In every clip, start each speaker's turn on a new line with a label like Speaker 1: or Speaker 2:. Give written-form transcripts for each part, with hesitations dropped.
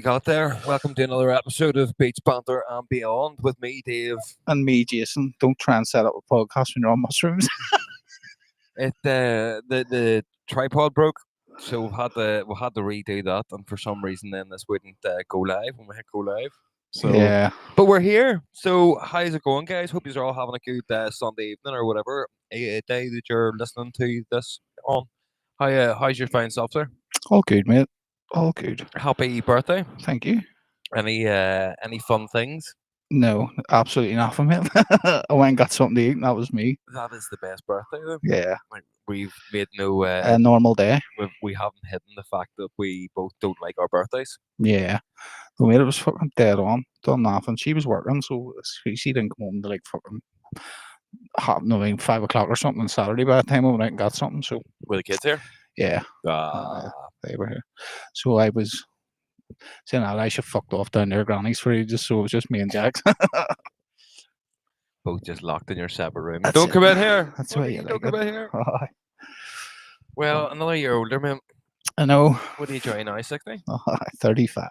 Speaker 1: Got there. Welcome to another episode of Beats Banter and Beyond with me, Dave.
Speaker 2: And me, Jason. Don't try and set up a podcast when you're on mushrooms.
Speaker 1: The tripod broke, so we had to redo that, and for some reason then this wouldn't go live when we hit go live. So,
Speaker 2: Yeah.
Speaker 1: but we're here. So how's it going, guys? Hope you're all having a good Sunday evening or whatever day that you're listening to this on. How's your fine self, sir?
Speaker 2: All good, mate. All good.
Speaker 1: Happy birthday!
Speaker 2: Thank you.
Speaker 1: Any fun things?
Speaker 2: No, absolutely nothing, mate. I went and got something to eat, and that was me.
Speaker 1: That is the best birthday, though.
Speaker 2: Yeah.
Speaker 1: Like, we've made no.
Speaker 2: A normal day.
Speaker 1: We haven't hidden the fact that we both don't like our birthdays.
Speaker 2: Yeah. The mate, it was fucking dead on. Done nothing. She was working, so she didn't come home to like fucking 5 o'clock or something on Saturday by the time I went out and got something. So
Speaker 1: Were the kids here?
Speaker 2: yeah, they were here. So I was saying Elisha fucked off down there, Granny's for ages, so it was just me and Jax.
Speaker 1: Both just locked in your separate rooms.
Speaker 2: That's
Speaker 1: Don't
Speaker 2: it.
Speaker 1: come in here.
Speaker 2: That's why you
Speaker 1: Don't
Speaker 2: like
Speaker 1: come
Speaker 2: it.
Speaker 1: in here. Well, another year older, man.
Speaker 2: I know.
Speaker 1: What are you trying now? 60?
Speaker 2: 35.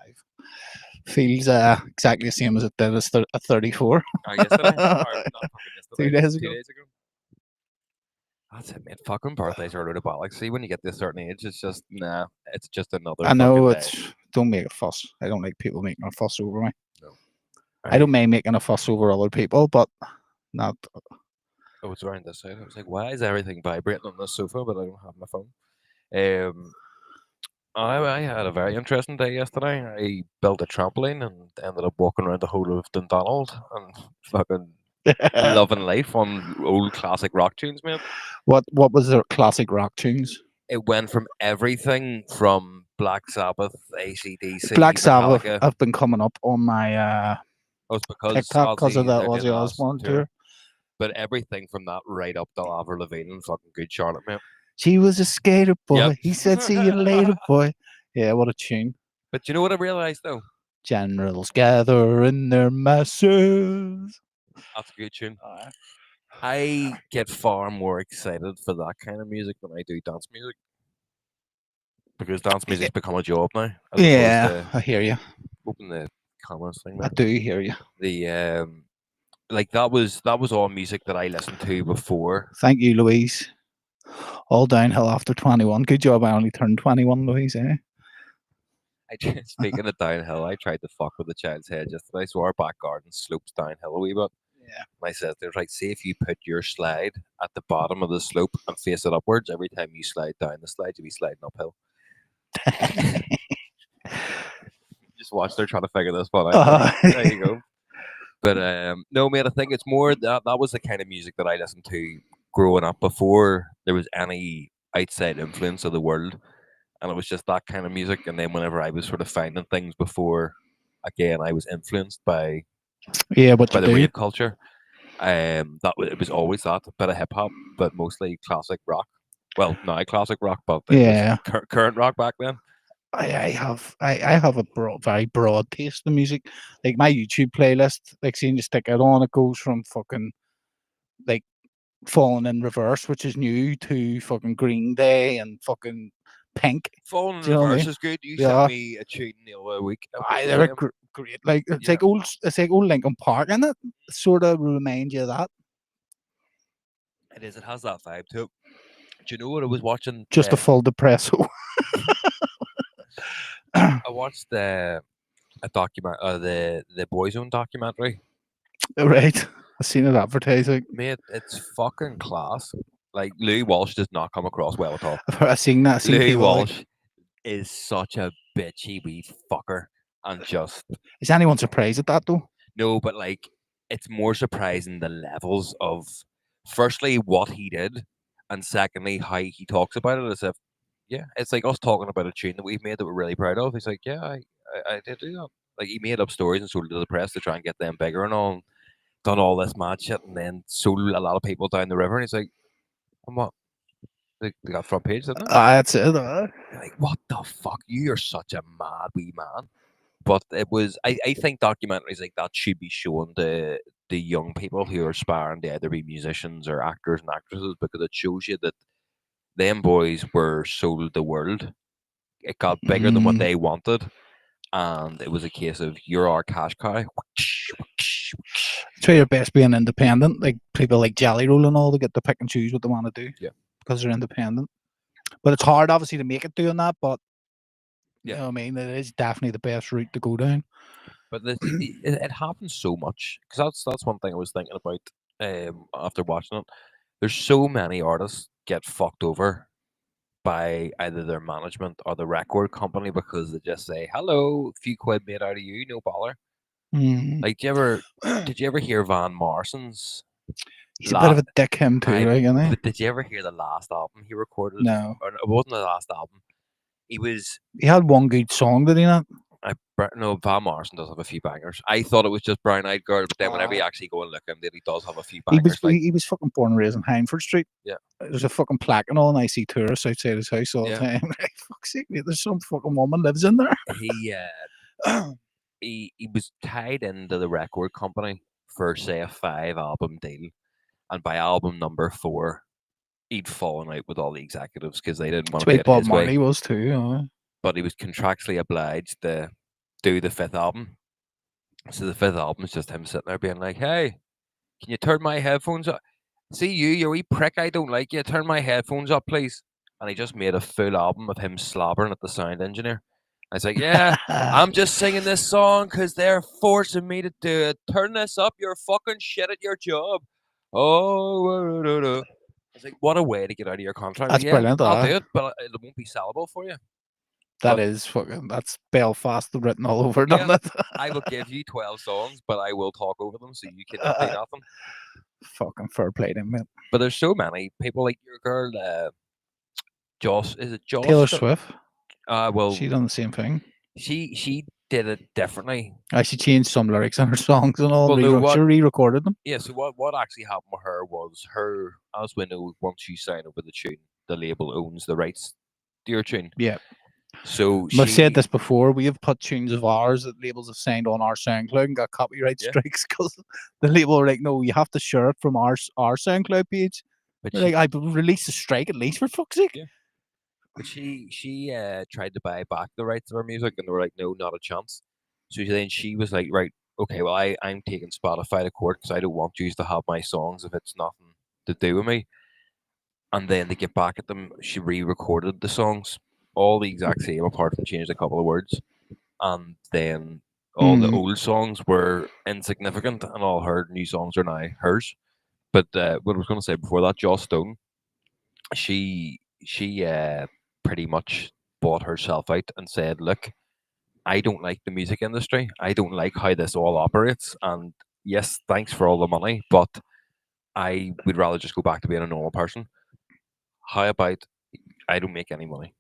Speaker 2: Feels exactly the same as it did at 34.
Speaker 1: Yesterday? Or not fucking yesterday.
Speaker 2: 2 days
Speaker 1: 2
Speaker 2: ago.
Speaker 1: days ago. That's it, man. Fucking birthdays are a load of bollocks. See, when you get to a certain age, it's just, nah, it's just another
Speaker 2: I know
Speaker 1: fucking
Speaker 2: it's.
Speaker 1: day.
Speaker 2: Don't make a fuss. I don't like people making a fuss over me.
Speaker 1: No.
Speaker 2: I don't mind making a fuss over other people, but not.
Speaker 1: Oh, it's around this side. I was like, why is everything vibrating on this sofa, but I don't have my phone? I had a very interesting day yesterday. I built a trampoline and ended up walking around the whole of Dundonald and fucking loving life on old classic rock tunes, man.
Speaker 2: What was their classic rock tunes?
Speaker 1: It went from everything from Black Sabbath, AC/DC,
Speaker 2: Black Sabbath
Speaker 1: Metallica.
Speaker 2: have been coming up on my
Speaker 1: Oh, it's because
Speaker 2: TikTok because of the
Speaker 1: they're doing
Speaker 2: Ozzy
Speaker 1: a
Speaker 2: Osbourne tour.
Speaker 1: But everything from that right up to Avril Lavigne and fucking Good Charlotte, man.
Speaker 2: She was a skater boy.
Speaker 1: Yep.
Speaker 2: He said, "See you later, boy." Yeah, what a tune.
Speaker 1: But you know what I realised though?
Speaker 2: Generals gather in their masses.
Speaker 1: That's a good tune. I get far more excited for that kind of music than I do dance music. Because dance music's become a job now. As
Speaker 2: Yeah,
Speaker 1: opposed
Speaker 2: I hear you.
Speaker 1: to open the comments thing
Speaker 2: I
Speaker 1: there.
Speaker 2: do hear you.
Speaker 1: The like that was all music that I listened to before.
Speaker 2: Thank you, Louise. All downhill after 21. Good job. I only turned 21, Louise. Eh?
Speaker 1: Speaking of downhill, I tried to fuck with the child's head yesterday, so our back garden slopes downhill a wee bit.
Speaker 2: Yeah.
Speaker 1: And I said, "There's like, see if you put your slide at the bottom of the slope and face it upwards. Every time you slide down the slide, you'll be sliding uphill." Just watch, they're trying to figure this one out. There you go. But no, mate, I think it's more that was the kind of music that I listened to growing up before there was any outside influence of the world, and it was just that kind of music. And then whenever I was sort of finding things before, again, I was influenced by
Speaker 2: what
Speaker 1: by
Speaker 2: you
Speaker 1: the
Speaker 2: do.
Speaker 1: rave culture. It was always that bit of hip hop, but mostly classic rock. Well, now classic rock, but it was current rock back then.
Speaker 2: I have a very broad taste in music. Like my YouTube playlist, like seeing you stick it on, it goes from fucking like Falling in Reverse, which is new, to fucking Green Day and fucking Pink.
Speaker 1: Falling in
Speaker 2: Do you know what I
Speaker 1: Reverse
Speaker 2: mean?
Speaker 1: is good. You
Speaker 2: Yeah.
Speaker 1: sent me a tune the other week.
Speaker 2: They're great. Like it's like old Linkin Park, and it sort of remind you of that.
Speaker 1: It is. It has that vibe to it. Do you know what I was watching?
Speaker 2: Just a full depresso.
Speaker 1: I watched a document, the Boyzone documentary.
Speaker 2: Right, I seen it advertising.
Speaker 1: Mate, it's fucking class. Like Louis Walsh does not come across well at all.
Speaker 2: I seen that.
Speaker 1: Louis Walsh is such a bitchy wee fucker, and just
Speaker 2: is anyone surprised at that though?
Speaker 1: No, but like it's more surprising the levels of firstly what he did, and secondly how he talks about it as if it's like us talking about a tune that we've made that we're really proud of. He's like, yeah, I did do that. Like he made up stories and sold it to the press to try and get them bigger and all. Done all this mad shit and then sold a lot of people down the river. And he's like, and what? They got front page, didn't they?
Speaker 2: That's it.
Speaker 1: Like, what the fuck? You are such a mad wee man. But it was, I think documentaries like that should be shown to the young people who are aspiring to either be musicians or actors and actresses, because it shows you that them boys were sold the world. It got bigger than what they wanted. and it was a case of you're our cash cow.
Speaker 2: It's your best being independent. Like people like Jelly Roll and all, they get to pick and choose what they want to do
Speaker 1: Yeah.
Speaker 2: because they're independent. But it's hard, obviously, to make it doing that. But you
Speaker 1: Yeah.
Speaker 2: know what I mean? It is definitely the best route to go down.
Speaker 1: But it happens so much because that's one thing I was thinking about after watching it. There's so many artists get fucked over by either their management or the record company because they just say, "Hello, a few quid made out of you, no bother."
Speaker 2: Mm.
Speaker 1: Like, did you ever hear Van Morrison's
Speaker 2: He's a bit of
Speaker 1: last?
Speaker 2: a dick, him too, right? Isn't he?
Speaker 1: But did you ever hear the last album he recorded?
Speaker 2: No,
Speaker 1: Or it wasn't the last album. He was
Speaker 2: he had one good song, did he not?
Speaker 1: no, Van Morrison does have a few bangers. I thought it was just Brown Eyed Girl, but then whenever you
Speaker 2: Uh,
Speaker 1: actually go and look at him, he does have a few
Speaker 2: he was
Speaker 1: bangers. Like,
Speaker 2: he was fucking born and raised in Hindford Street.
Speaker 1: yeah,
Speaker 2: There's a fucking plaque and all, and I see tourists outside his house all the
Speaker 1: yeah.
Speaker 2: time. Like, fuck's sake, mate, there's some fucking woman lives in there.
Speaker 1: He was tied into the record company for say a 5 album deal, and by album number 4, he'd fallen out with all the executives because they didn't want
Speaker 2: That's
Speaker 1: to
Speaker 2: why
Speaker 1: do it
Speaker 2: Bob
Speaker 1: his way.
Speaker 2: Marley was too.
Speaker 1: But he was contractually obliged to do the 5th album. So the 5th album is just him sitting there being like, "Hey, can you turn my headphones up? See you wee prick, I don't like you. Turn my headphones up, please." And he just made a full album of him slobbering at the sound engineer. I was like, "Yeah, I'm just singing this song because they're forcing me to do it. Turn this up, you're fucking shit at your job." Oh, I was like, "What a way to get out of your contract." Like,
Speaker 2: That's
Speaker 1: yeah,
Speaker 2: brilliant.
Speaker 1: I'll do it, but it won't be sellable for you.
Speaker 2: That
Speaker 1: But
Speaker 2: is fucking. That's Belfast written all over,
Speaker 1: yeah,
Speaker 2: doesn't it?
Speaker 1: I will give you 12 songs, but I will talk over them so you cannot do nothing.
Speaker 2: Fucking fair play to him, mate.
Speaker 1: But there's so many people like your girl, Joss. Is it Joss?
Speaker 2: Taylor Swift,
Speaker 1: Well,
Speaker 2: she done the same thing.
Speaker 1: she did it differently.
Speaker 2: She changed some lyrics in her songs and all.
Speaker 1: Well, no,
Speaker 2: She re-recorded them.
Speaker 1: Yeah, so what actually happened with her was as we know, once you sign over the tune, the label owns the rights to your tune.
Speaker 2: Yeah.
Speaker 1: So
Speaker 2: I've said
Speaker 1: she,
Speaker 2: this before. We have put tunes of ours that labels have signed on our SoundCloud and got copyright
Speaker 1: Yeah.
Speaker 2: strikes because the label were like, "No, you have to share it from our SoundCloud page."
Speaker 1: but
Speaker 2: We're like, "I released a strike at least for fuck's sake."
Speaker 1: Yeah. But she tried to buy back the rights to her music, and they were like, "No, not a chance." So then she was like, "Right, okay, well, I'm taking Spotify to court because I don't want you to have my songs if it's nothing to do with me." And then to get back at them, she re-recorded the songs, all the exact same, apart from changed a couple of words. And then all the old songs were insignificant, and all her new songs are now hers. But what I was going to say before that, Joss Stone, she pretty much bought herself out and said, "Look, I don't like the music industry. I don't like how this all operates. And yes, thanks for all the money, but I would rather just go back to being a normal person. How about I don't make any money?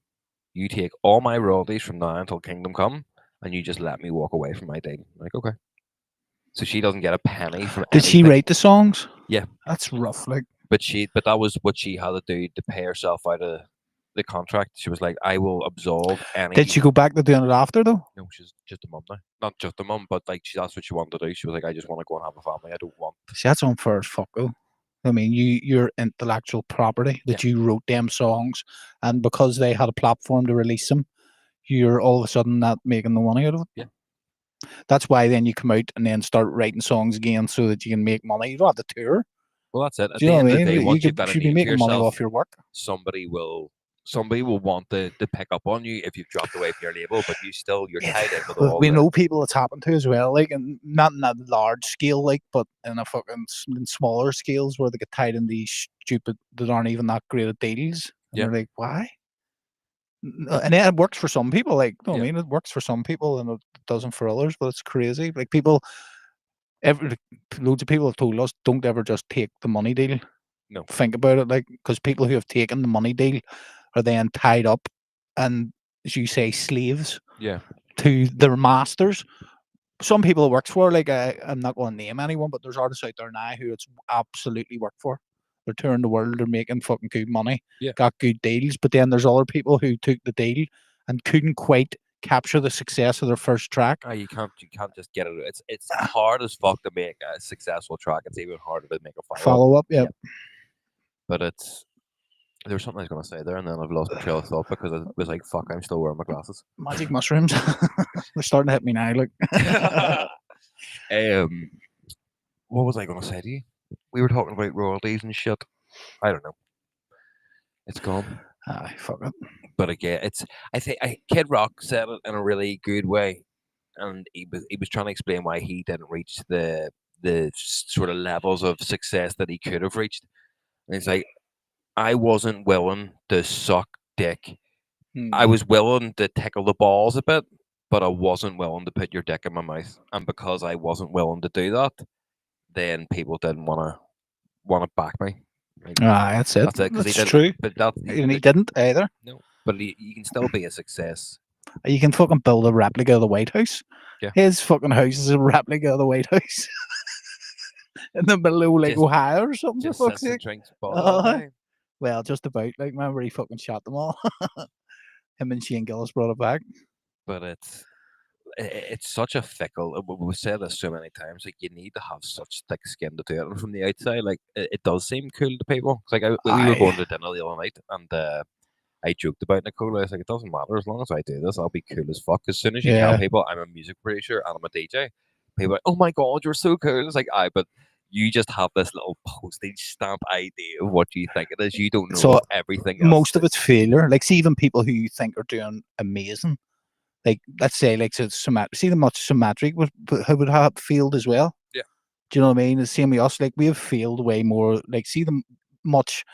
Speaker 1: You take all my royalties from now until Kingdom Come, and you just let me walk away from my deal." Like, okay. So she doesn't get a penny from
Speaker 2: Did she
Speaker 1: anything.
Speaker 2: write the songs?
Speaker 1: Yeah,
Speaker 2: That's rough. Like,
Speaker 1: but that was what she had to do to pay herself out of the contract. She was like, "I will absolve any."
Speaker 2: did she go back to doing it after though?
Speaker 1: No, she's just a mum now. Not just a mum, but like that's what she wanted to do. She was like, "I just want to go and have a family. I don't want."
Speaker 2: See, that's unfair as fuck though. I mean, your intellectual property that you wrote them songs, and because they had a platform to release them, you're all of a sudden not making the money out of it.
Speaker 1: Yeah.
Speaker 2: That's why then you come out and then start writing songs again so that you can make money. You don't have to tour.
Speaker 1: Well, that's it. At
Speaker 2: Do you
Speaker 1: the
Speaker 2: know what
Speaker 1: end
Speaker 2: I
Speaker 1: of the day,
Speaker 2: mean?
Speaker 1: once you've got a
Speaker 2: should be
Speaker 1: name for
Speaker 2: making money
Speaker 1: yourself,
Speaker 2: off your work.
Speaker 1: somebody will want to pick up on you if you've dropped away from your label, but you're tied in with all
Speaker 2: We
Speaker 1: the
Speaker 2: know people it's happened to as well, like, and not in a large scale, like, but in a fucking in smaller scales where they get tied in these stupid that aren't even that great at deals, and
Speaker 1: Yeah.
Speaker 2: they're like, why? And it works for some people, like, you know what I
Speaker 1: Yeah.
Speaker 2: mean, it works for some people and it doesn't for others, but it's crazy. Like people, loads of people have told us, don't ever just take the money deal.
Speaker 1: No.
Speaker 2: Think about it, like, because people who have taken the money deal are then tied up and, as you say, slaves
Speaker 1: Yeah.
Speaker 2: to their masters. Some people it works for, like, I'm not going to name anyone, but there's artists out there now who it's absolutely worked for. They're touring the world, they're making fucking good money,
Speaker 1: Yeah.
Speaker 2: got good deals. But then there's other people who took the deal and couldn't quite capture the success of their first track.
Speaker 1: You can't just get it. It's hard as fuck to make a successful track. It's even harder to make a follow up.
Speaker 2: Follow up, yeah.
Speaker 1: But it's There was something I was going to say there, and then I've lost my trail of thought because I was like, "Fuck, I'm still wearing my glasses."
Speaker 2: Magic mushrooms. They're starting to hit me now. Look.
Speaker 1: um, what was I going to say to you? We were talking about royalties and shit. I don't know. It's gone.
Speaker 2: Aye, fuck it.
Speaker 1: But again, I think Kid Rock said it in a really good way, and he was trying to explain why he didn't reach the sort of levels of success that he could have reached. And it's like I wasn't willing to suck dick. I
Speaker 2: Hmm.
Speaker 1: was willing to tickle the balls a bit, but I wasn't willing to put your dick in my mouth. And because I wasn't willing to do that, then people didn't want to back me. Like
Speaker 2: Aye, that's it.
Speaker 1: that's it because he
Speaker 2: That's
Speaker 1: didn't.
Speaker 2: true.
Speaker 1: But that
Speaker 2: And he didn't either.
Speaker 1: no. But you can still be a success.
Speaker 2: You can fucking build a replica of the White House.
Speaker 1: Yeah.
Speaker 2: His fucking house is a replica of the White House in the middle of like
Speaker 1: Just
Speaker 2: Ohio or something. For
Speaker 1: just
Speaker 2: fuck's
Speaker 1: sits and
Speaker 2: sake.
Speaker 1: drinks bud all day.
Speaker 2: Well, just about. Like, remember he fucking shot them all. Him and Shane Gillis brought it back.
Speaker 1: But it's such a fickle. We've said this so many times. Like you need to have such thick skin to do it. And from the outside, like it does seem cool to people. It's like we were going
Speaker 2: Aye.
Speaker 1: to dinner the other night, and I joked about Nicole. I was like, it doesn't matter as long as I do this, I'll be cool as fuck. As soon as you tell
Speaker 2: Yeah.
Speaker 1: people I'm a music producer and I'm a DJ, people are like, oh my god, you're so cool. It's like, but you just have this little postage stamp idea of what you think it is. You don't know
Speaker 2: So
Speaker 1: what everything else
Speaker 2: most of
Speaker 1: is.
Speaker 2: it's failure. Like, see, even people who you think are doing amazing, like let's say, like, so see the much symmetric would have failed as well.
Speaker 1: Yeah.
Speaker 2: Do you know what I mean? The same with us. Like, we have failed way more. Like, see the much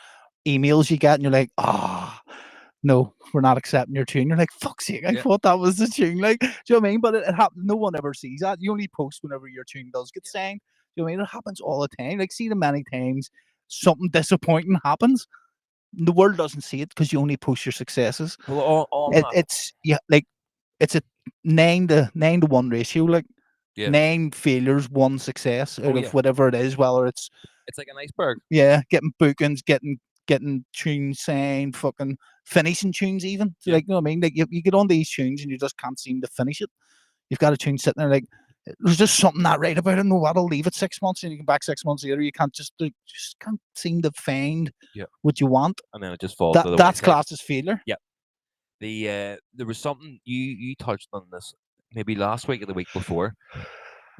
Speaker 2: emails you get, and you're like, no, we're not accepting your tune. You're like, fuck's sake, I
Speaker 1: Yeah.
Speaker 2: thought that was the tune. Like, do you know what I mean? But it happens. No one ever sees that. You only post whenever your tune does get signed. Do you know what I mean? It happens all the time. Like, see the many times something disappointing happens. The world doesn't see it because you only post your successes.
Speaker 1: Well, on that,
Speaker 2: It's like it's a 9-to-1 ratio. Like,
Speaker 1: yeah.
Speaker 2: 9 failures, 1 success out
Speaker 1: Oh,
Speaker 2: of
Speaker 1: yeah.
Speaker 2: whatever it is. Whether it's
Speaker 1: It's like an iceberg.
Speaker 2: getting bookings, getting tunes signed, fucking finishing tunes even. So,
Speaker 1: Yeah.
Speaker 2: like, you know what I mean? Like, you get on these tunes and you just can't seem to finish it. You've got a tune sitting there like there's just something not right about it. No, what'll leave it 6 months and you come back 6 months later. You can't just can't seem to find what you want.
Speaker 1: And then it just falls to the
Speaker 2: That's
Speaker 1: wayside.
Speaker 2: classed as failure.
Speaker 1: Yeah. There was something you touched on this maybe last week or the week before,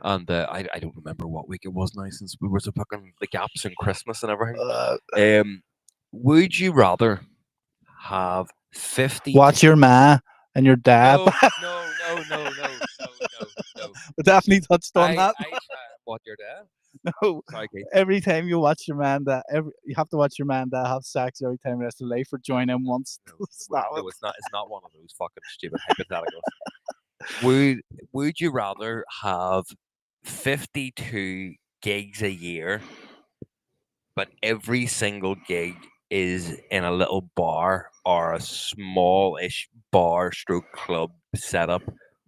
Speaker 1: and I don't remember what week it was now since we were so fucking the gaps and Christmas and everything. Would you rather have 50?
Speaker 2: Watch your ma and your dad.
Speaker 1: No.
Speaker 2: We definitely touched on
Speaker 1: I
Speaker 2: that.
Speaker 1: try and watch your dad.
Speaker 2: No,
Speaker 1: Sorry, Keith.
Speaker 2: every time you watch your man that you have to watch your man that have sex every time the rest of life or join him once.
Speaker 1: No, it's not. It's not one of those fucking stupid hypotheticals. Would you rather have 52 gigs a year, but every single gig is in a little bar or a small-ish bar stroke club setup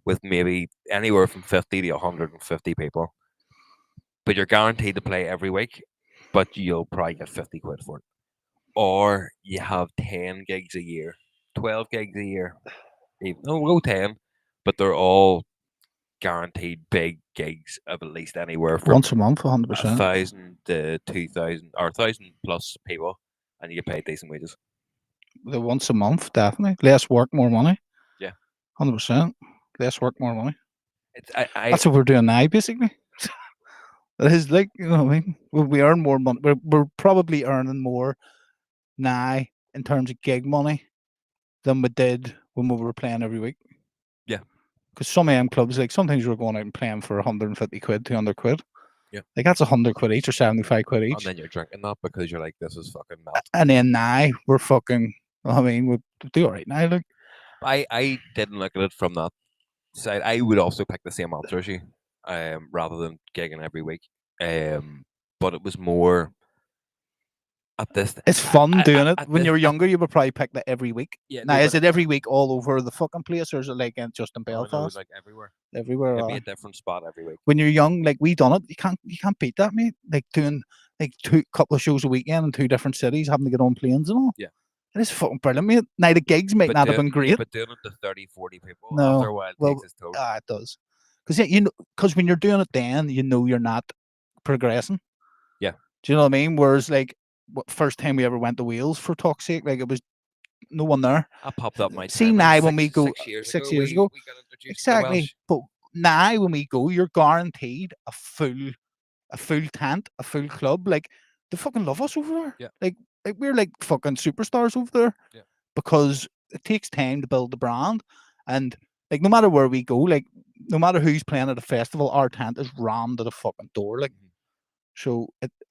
Speaker 1: with maybe anywhere from 50 to 150 people, but you're guaranteed to play every week, but you'll probably get 50 quid for it? Or you have 10 gigs a year, 12 gigs a year, even, no, we'll go 10, but they're all guaranteed big gigs of at least anywhere from
Speaker 2: Once a month, 100%.
Speaker 1: 1,000 to 2,000 or 1,000 plus people, and you get paid decent wages.
Speaker 2: The once a month, definitely. Less work, more money.
Speaker 1: Yeah.
Speaker 2: 100%. Less work, more money.
Speaker 1: It's
Speaker 2: That's what we're doing now, basically. It is like, you know what I mean? We earn more money. We're probably earning more now in terms of gig money than we did when we were playing every week.
Speaker 1: Yeah.
Speaker 2: Because some AM clubs, like sometimes we're going out and playing for 150 quid, 200 quid.
Speaker 1: Yeah.
Speaker 2: Like that's 100 quid each or 75 quid each.
Speaker 1: And then you're drinking that because you're like, this is fucking mad.
Speaker 2: And then now we're fucking, I mean, we do all right now. Like,
Speaker 1: I didn't look at it from that side. I would also pick the same answer as you, rather than gigging every week. But it was more at this.
Speaker 2: it's fun doing it.
Speaker 1: at
Speaker 2: When
Speaker 1: this-
Speaker 2: you were younger, you would probably pick that every week.
Speaker 1: Yeah.
Speaker 2: Now,
Speaker 1: no,
Speaker 2: is
Speaker 1: but-
Speaker 2: it every week all over the fucking place, or is it like just in
Speaker 1: no, no, it
Speaker 2: Belfast?
Speaker 1: was like everywhere.
Speaker 2: Everywhere.
Speaker 1: It'd be a different spot every week.
Speaker 2: When you're young, like we done it, you can't beat that, mate. Like doing like couple of shows a weekend in 2 different cities, having to get on planes and all.
Speaker 1: Yeah.
Speaker 2: It is fucking brilliant, mate. Now the gigs might not have been great.
Speaker 1: But doing it to 30, 40 people
Speaker 2: No,
Speaker 1: after a while
Speaker 2: well,
Speaker 1: takes its toll.
Speaker 2: it does. Because because when you're doing it, then you know you're not progressing.
Speaker 1: Yeah.
Speaker 2: Do you know what I mean? Whereas like first time we ever went to Wales, for talk's sake. Like, it was no one there.
Speaker 1: I popped up my
Speaker 2: See,
Speaker 1: timeline
Speaker 2: now when we go
Speaker 1: 6 years
Speaker 2: 6 years
Speaker 1: ago.
Speaker 2: ago,
Speaker 1: We got introduced to the
Speaker 2: exactly.
Speaker 1: Welsh.
Speaker 2: But now when we go, you're guaranteed a full tent, a full club. Like, they fucking love us over there.
Speaker 1: Yeah.
Speaker 2: Like we're like fucking superstars over there.
Speaker 1: Yeah.
Speaker 2: Because it takes time to build the brand, and like no matter where we go, like no matter who's playing at a festival, our tent is rammed to the fucking door. Like, so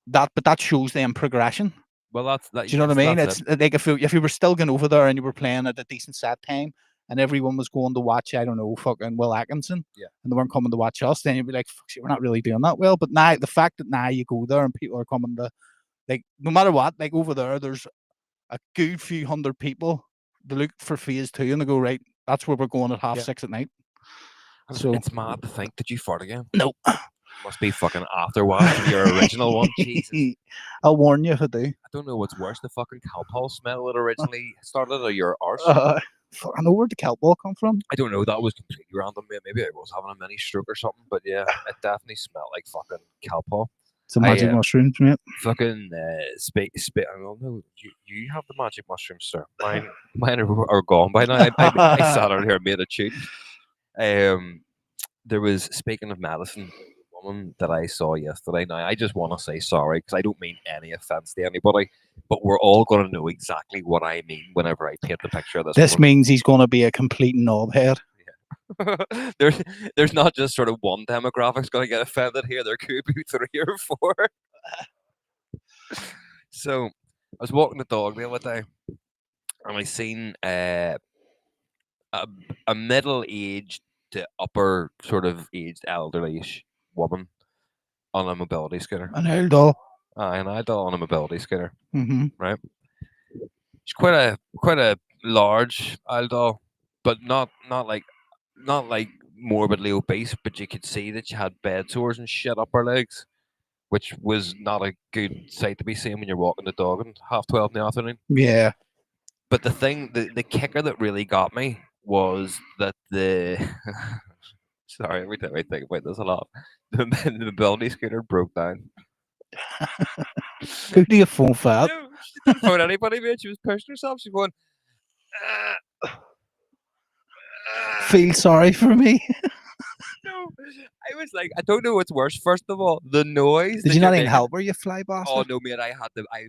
Speaker 2: but that shows them progression.
Speaker 1: Well,
Speaker 2: Do you know what I mean?
Speaker 1: That's
Speaker 2: It's like if you were still going over there and you were playing at a decent set time, and everyone was going to watch, I don't know, fucking Will Atkinson,
Speaker 1: Yeah.
Speaker 2: and they weren't coming to watch us, then you'd be like, fuck, shit, we're not really doing that well. But now, the fact that now you go there and people are coming to, like, no matter what, like over there's a good few hundred people to look for phase 2, and they go, right, that's where we're going at 6:30 at night. So
Speaker 1: it's mad to think. Did you fart again?
Speaker 2: no.
Speaker 1: Must be fucking afterwash of your original one. Jesus.
Speaker 2: I'll warn you if I do.
Speaker 1: I don't know what's worse, the fucking Calpol smell that originally started, or your arse.
Speaker 2: I know where the kelp ball come from.
Speaker 1: I don't know. That was completely random. Maybe I was having a mini stroke or something. But yeah, it definitely smelled like fucking Calpol.
Speaker 2: It's a magic mushrooms, mate.
Speaker 1: Fucking I don't know. You have the magic mushrooms, sir. Mine are gone by now. I sat out here and made a tune. There was, speaking of medicine, a woman that I saw yesterday. Now I just want to say sorry because I don't mean any offense to anybody, but we're all going to know exactly what I mean whenever I paint the picture of this.
Speaker 2: This means he's going to be a complete knobhead.
Speaker 1: There's not just sort of one demographic's going to get offended here. There could be 3 or 4. So I was walking the dog the other day, and I seen a middle-aged to upper sort of aged elderly-ish woman on a mobility scooter.
Speaker 2: An old doll.
Speaker 1: An adult on a mobility scooter.
Speaker 2: Mm-hmm.
Speaker 1: Right. She's quite a large doll, but not like morbidly obese, but you could see that she had bed sores and shit up her legs, which was not a good sight to be seen when you're walking the dog at 12:30 in the afternoon.
Speaker 2: Yeah.
Speaker 1: But the kicker that really got me was that sorry, every time I think about this a lot, the mobility scooter broke down.
Speaker 2: Who do you phone for that?
Speaker 1: No, she didn't phone anybody, mate. She was pushing herself. She's going,
Speaker 2: feel sorry for me.
Speaker 1: No, I was like, I don't know what's worse. First of all, the noise.
Speaker 2: Did you not even help her, you fly bastard?
Speaker 1: Oh no, mate! I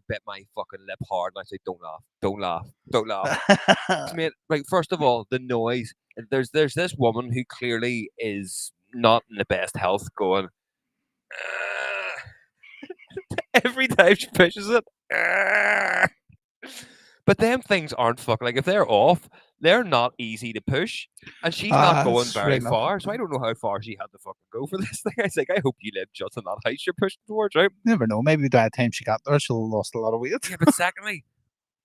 Speaker 1: bit my fucking lip hard, and I said, "Don't laugh, don't laugh, don't laugh." Mate, right. First of all, the noise. There's this woman who clearly is not in the best health, going every time she pushes it. But them things aren't fucking, like, if they're off, they're not easy to push, and she's not going very far. So I don't know how far she had to fucking go for this thing. I was like, I hope you live just in that house you're pushing towards, right?
Speaker 2: Never know. Maybe by the time she got there, she'll have lost a lot of weight.
Speaker 1: Yeah, but secondly,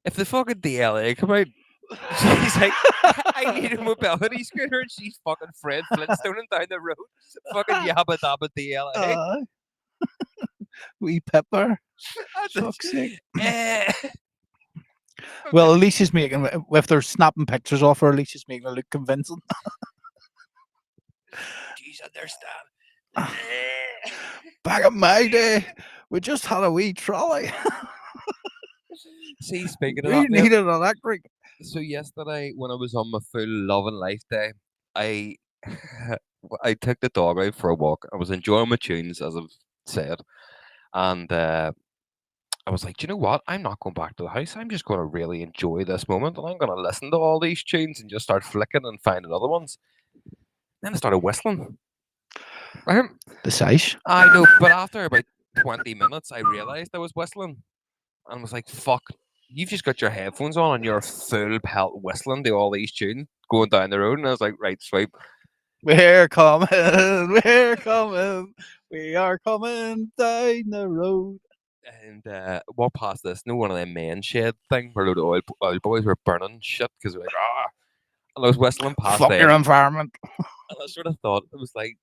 Speaker 1: if the fucking DLA come out, she's like, I need a mobility scooter, and she's fucking Fred Flintstoning down the road, fucking yabba dabba DLA.
Speaker 2: Wee pepper. Fuck's sake. Well, at least she's making, if they're snapping pictures off her, at least she's making her look convincing.
Speaker 1: Do you understand?
Speaker 2: Back in my day, we just had a wee trolley.
Speaker 1: See, speaking of
Speaker 2: we
Speaker 1: that,
Speaker 2: needed an electric.
Speaker 1: So yesterday, when I was on my full love and life day, I took the dog out for a walk. I was enjoying my tunes, as I've said, and I was like, do you know what? I'm not going back to the house. I'm just going to really enjoy this moment, and I'm going to listen to all these tunes and just start flicking and finding other ones. Then I started whistling. Right?
Speaker 2: The size.
Speaker 1: I know, but after about 20 minutes, I realized I was whistling, and was like, fuck. You've just got your headphones on and you're full pelt whistling to all these tunes going down the road. And I was like, right, swipe.
Speaker 2: We're coming, we are coming down the road.
Speaker 1: And walked past this, one of them men shed thing where a load of oil boys were burning shit because like, and I was whistling past
Speaker 2: fuck
Speaker 1: them.
Speaker 2: Your environment.
Speaker 1: And I sort of thought, it was like,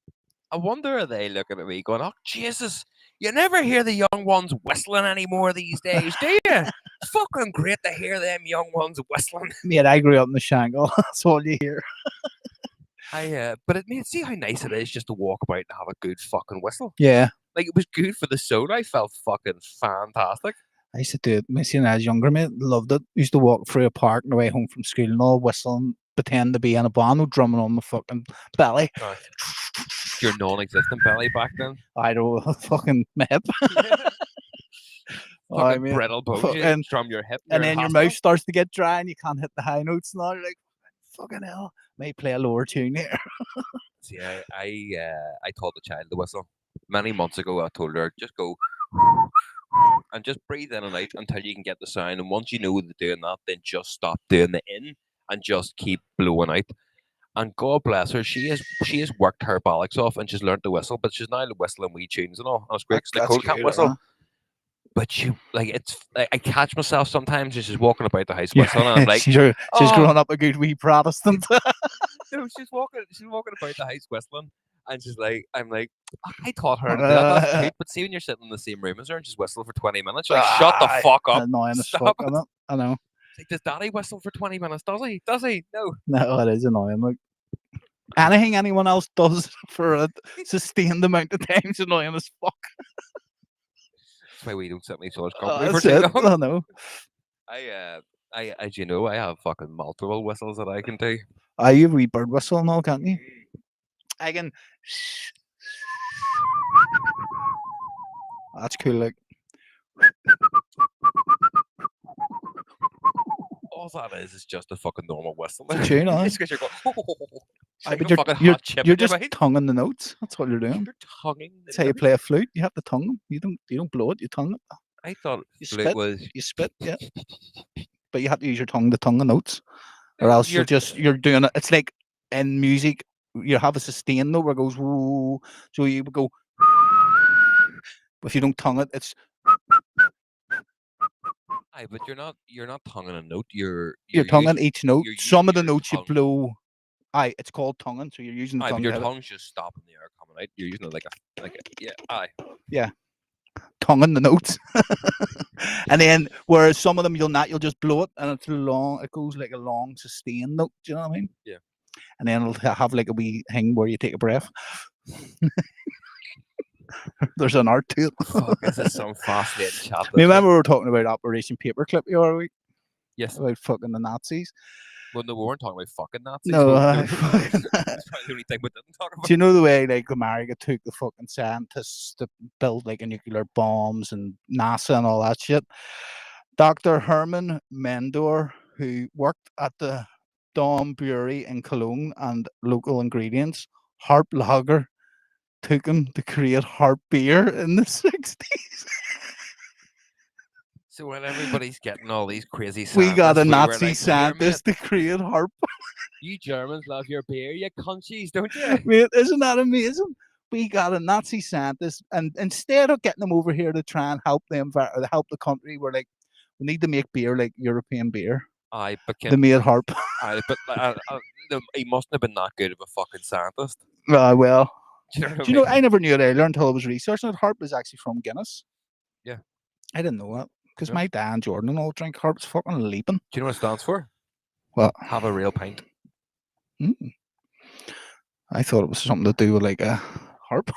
Speaker 1: I wonder, are they looking at me going, oh, Jesus, you never hear the young ones whistling anymore these days, do you? It's fucking great to hear them young ones whistling.
Speaker 2: Mate, I grew up in the Shangle. That's all you hear.
Speaker 1: But it made, see how nice it is just to walk about and have a good fucking whistle.
Speaker 2: Yeah.
Speaker 1: Like, it was good for the soul. I felt fucking fantastic.
Speaker 2: I used to do it. My seen as younger, mate, loved it. Used to walk through a park on the way home from school and all, whistling, pretend to be in a band, drumming on my fucking belly.
Speaker 1: Uh, your non-existent belly back then.
Speaker 2: I don't fucking my hip. I
Speaker 1: Fucking
Speaker 2: mean,
Speaker 1: brittle bones. You
Speaker 2: fucking,
Speaker 1: strum your hip.
Speaker 2: and
Speaker 1: You're in
Speaker 2: then your mouth
Speaker 1: hospital.
Speaker 2: starts to get dry and you can't hit the high notes now. You're like, fucking hell, may play a lower tune here.
Speaker 1: See, I taught the child to whistle many months ago. I told her just go and just breathe in and out until you can get the sound. And once you know they're doing that, then just stop doing the in and just keep blowing out. And God bless her, she has worked her bollocks off and she's learned to whistle, but she's now whistling wee tunes and all. And it's great 'cause
Speaker 2: That's
Speaker 1: Nicole can't
Speaker 2: good,
Speaker 1: whistle, but she like it's like I catch myself sometimes just walking about the house whistling, and I'm like,
Speaker 2: she's
Speaker 1: oh
Speaker 2: growing up a good wee Protestant.
Speaker 1: no, she's walking about the house whistling, and she's like, I'm like, I taught her to do that. That's cute, but see when you're sitting in the same room as her and she's whistling for 20 minutes, you're like, shut the fuck up,
Speaker 2: Annoying as
Speaker 1: stop
Speaker 2: fuck,
Speaker 1: it.
Speaker 2: isn't it? I know.
Speaker 1: It's like, does Daddy whistle for 20 minutes? Does he? Does he? No.
Speaker 2: No, it is annoying. Like anything anyone else does for a sustained amount of time is annoying as fuck.
Speaker 1: That's why we don't sit in each other's company for
Speaker 2: That's
Speaker 1: too
Speaker 2: it.
Speaker 1: long.
Speaker 2: I know.
Speaker 1: I, as you know, I have fucking multiple whistles that I can do.
Speaker 2: I you wee bird whistle and all, can't you? I can. That's cool. Like
Speaker 1: All that is just a fucking normal whistle.
Speaker 2: it's a tune, aye.
Speaker 1: It's because you're going.
Speaker 2: Aye,
Speaker 1: Like
Speaker 2: but
Speaker 1: a fucking hot chip
Speaker 2: you're
Speaker 1: in your
Speaker 2: just
Speaker 1: mouth.
Speaker 2: tonguing the notes. That's what you're doing.
Speaker 1: You're tonguing.
Speaker 2: That's how you play a flute. You have to tongue them. You don't blow it. You tongue it.
Speaker 1: I thought
Speaker 2: You
Speaker 1: flute
Speaker 2: spit.
Speaker 1: was.
Speaker 2: You spit. Yeah, but you have to use your tongue to tongue the notes, or
Speaker 1: No,
Speaker 2: else you're doing it. It's like in music, you have a sustain note where it goes woo. So you would go. If you don't tongue it, it's
Speaker 1: Aye, but you're not tonguing a note. You're
Speaker 2: you're tonguing each note.
Speaker 1: you're
Speaker 2: Some
Speaker 1: using
Speaker 2: of the
Speaker 1: your
Speaker 2: notes you
Speaker 1: tongue.
Speaker 2: blow. Aye, it's called tonguing. So you're using the
Speaker 1: Aye, but
Speaker 2: tongue
Speaker 1: your
Speaker 2: to hit it.
Speaker 1: tongue's just stopping the air coming out. You're using it like a yeah. Aye.
Speaker 2: Yeah, tonguing the notes. And then whereas some of them you'll just blow it and it's long. It goes like a long sustained note. Do you know what I mean?
Speaker 1: Yeah.
Speaker 2: And then it'll have like a wee thing where you take a breath. There's an art to it.
Speaker 1: Fuck, this is some fascinating chat.
Speaker 2: You remember we were talking about Operation Paperclip the other week
Speaker 1: Yes.
Speaker 2: about fucking the Nazis?
Speaker 1: Well, no, we weren't talking about fucking Nazis.
Speaker 2: No,
Speaker 1: That's probably the only thing we didn't talk about.
Speaker 2: do you know the way like America took the fucking scientists to build like a nuclear bombs and NASA and all that shit? Dr. Herman Mendor, who worked at the Dawn Brewery in Cologne and local ingredients, Harp Lager, took him to create Harp beer in the 60s.
Speaker 1: So when everybody's getting all these crazy scientists,
Speaker 2: We got a
Speaker 1: we were
Speaker 2: Nazi
Speaker 1: like,
Speaker 2: scientist to create Harp.
Speaker 1: you Germans love your beer, you cunchies, don't you?
Speaker 2: Mate, isn't that amazing? We got a Nazi scientist, and instead of getting them over here to try and help them or help the country, we're like, we need to make beer like European beer.
Speaker 1: Aye, but
Speaker 2: They made Harp.
Speaker 1: he mustn't have been that good of a fucking scientist.
Speaker 2: Well,
Speaker 1: Do you know what
Speaker 2: do you know?
Speaker 1: I mean?
Speaker 2: I never knew it earlier until I was researching it. Harp is actually from Guinness.
Speaker 1: Yeah.
Speaker 2: I didn't know that because
Speaker 1: Yeah.
Speaker 2: my dad and Jordan all drink Harp. It's fucking leaping.
Speaker 1: Do you know what it stands for?
Speaker 2: What?
Speaker 1: Have a real pint.
Speaker 2: I thought it was something to do with like a harp.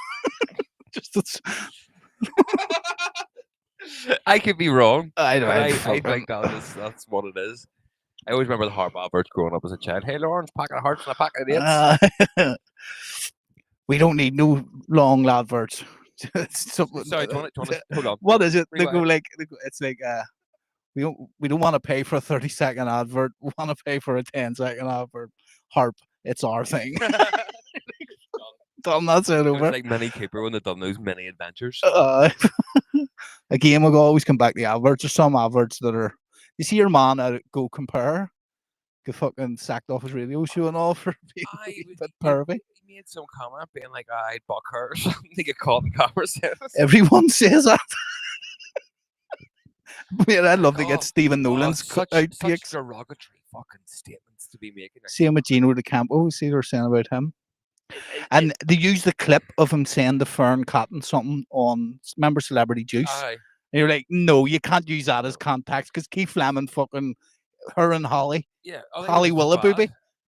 Speaker 2: Just it's,
Speaker 1: I could be wrong.
Speaker 2: I
Speaker 1: But
Speaker 2: don't
Speaker 1: I
Speaker 2: fucking-
Speaker 1: think that's what it is. I always remember the harp adverts growing up as a child. Hey, Lawrence, packet of hearts and a packet of dates.
Speaker 2: We don't need no long adverts.
Speaker 1: Sorry, do you want to hold on?
Speaker 2: What is it? They go
Speaker 1: Rewind.
Speaker 2: like it's like we don't want to pay for a 30-second advert. We want to pay for a 10-second advert. Harp, it's our thing. Done, that's it
Speaker 1: It was
Speaker 2: over.
Speaker 1: like Mini Cooper when they done those mini adventures.
Speaker 2: Again, we'll always come back to the adverts. There's some adverts that are. You see your man at Go Compare, get fucking sacked off his radio show and all for being a bit pervy.
Speaker 1: He made some comment being like, I'd buck her or something to get caught in conversation.
Speaker 2: Everyone says that. Man, I'd love to
Speaker 1: Oh,
Speaker 2: get Stephen Nolan's
Speaker 1: such
Speaker 2: outtakes.
Speaker 1: derogatory fucking statements to be making.
Speaker 2: Same with Gino De Campo. See what they're saying about him. And they use the clip of him saying to Fern Cotton something on, remember Celebrity Juice?
Speaker 1: Aye.
Speaker 2: And you're like, no, you can't use that as context because Keith Fleming fucking her and Holly.
Speaker 1: Yeah.
Speaker 2: Holly Willoughby.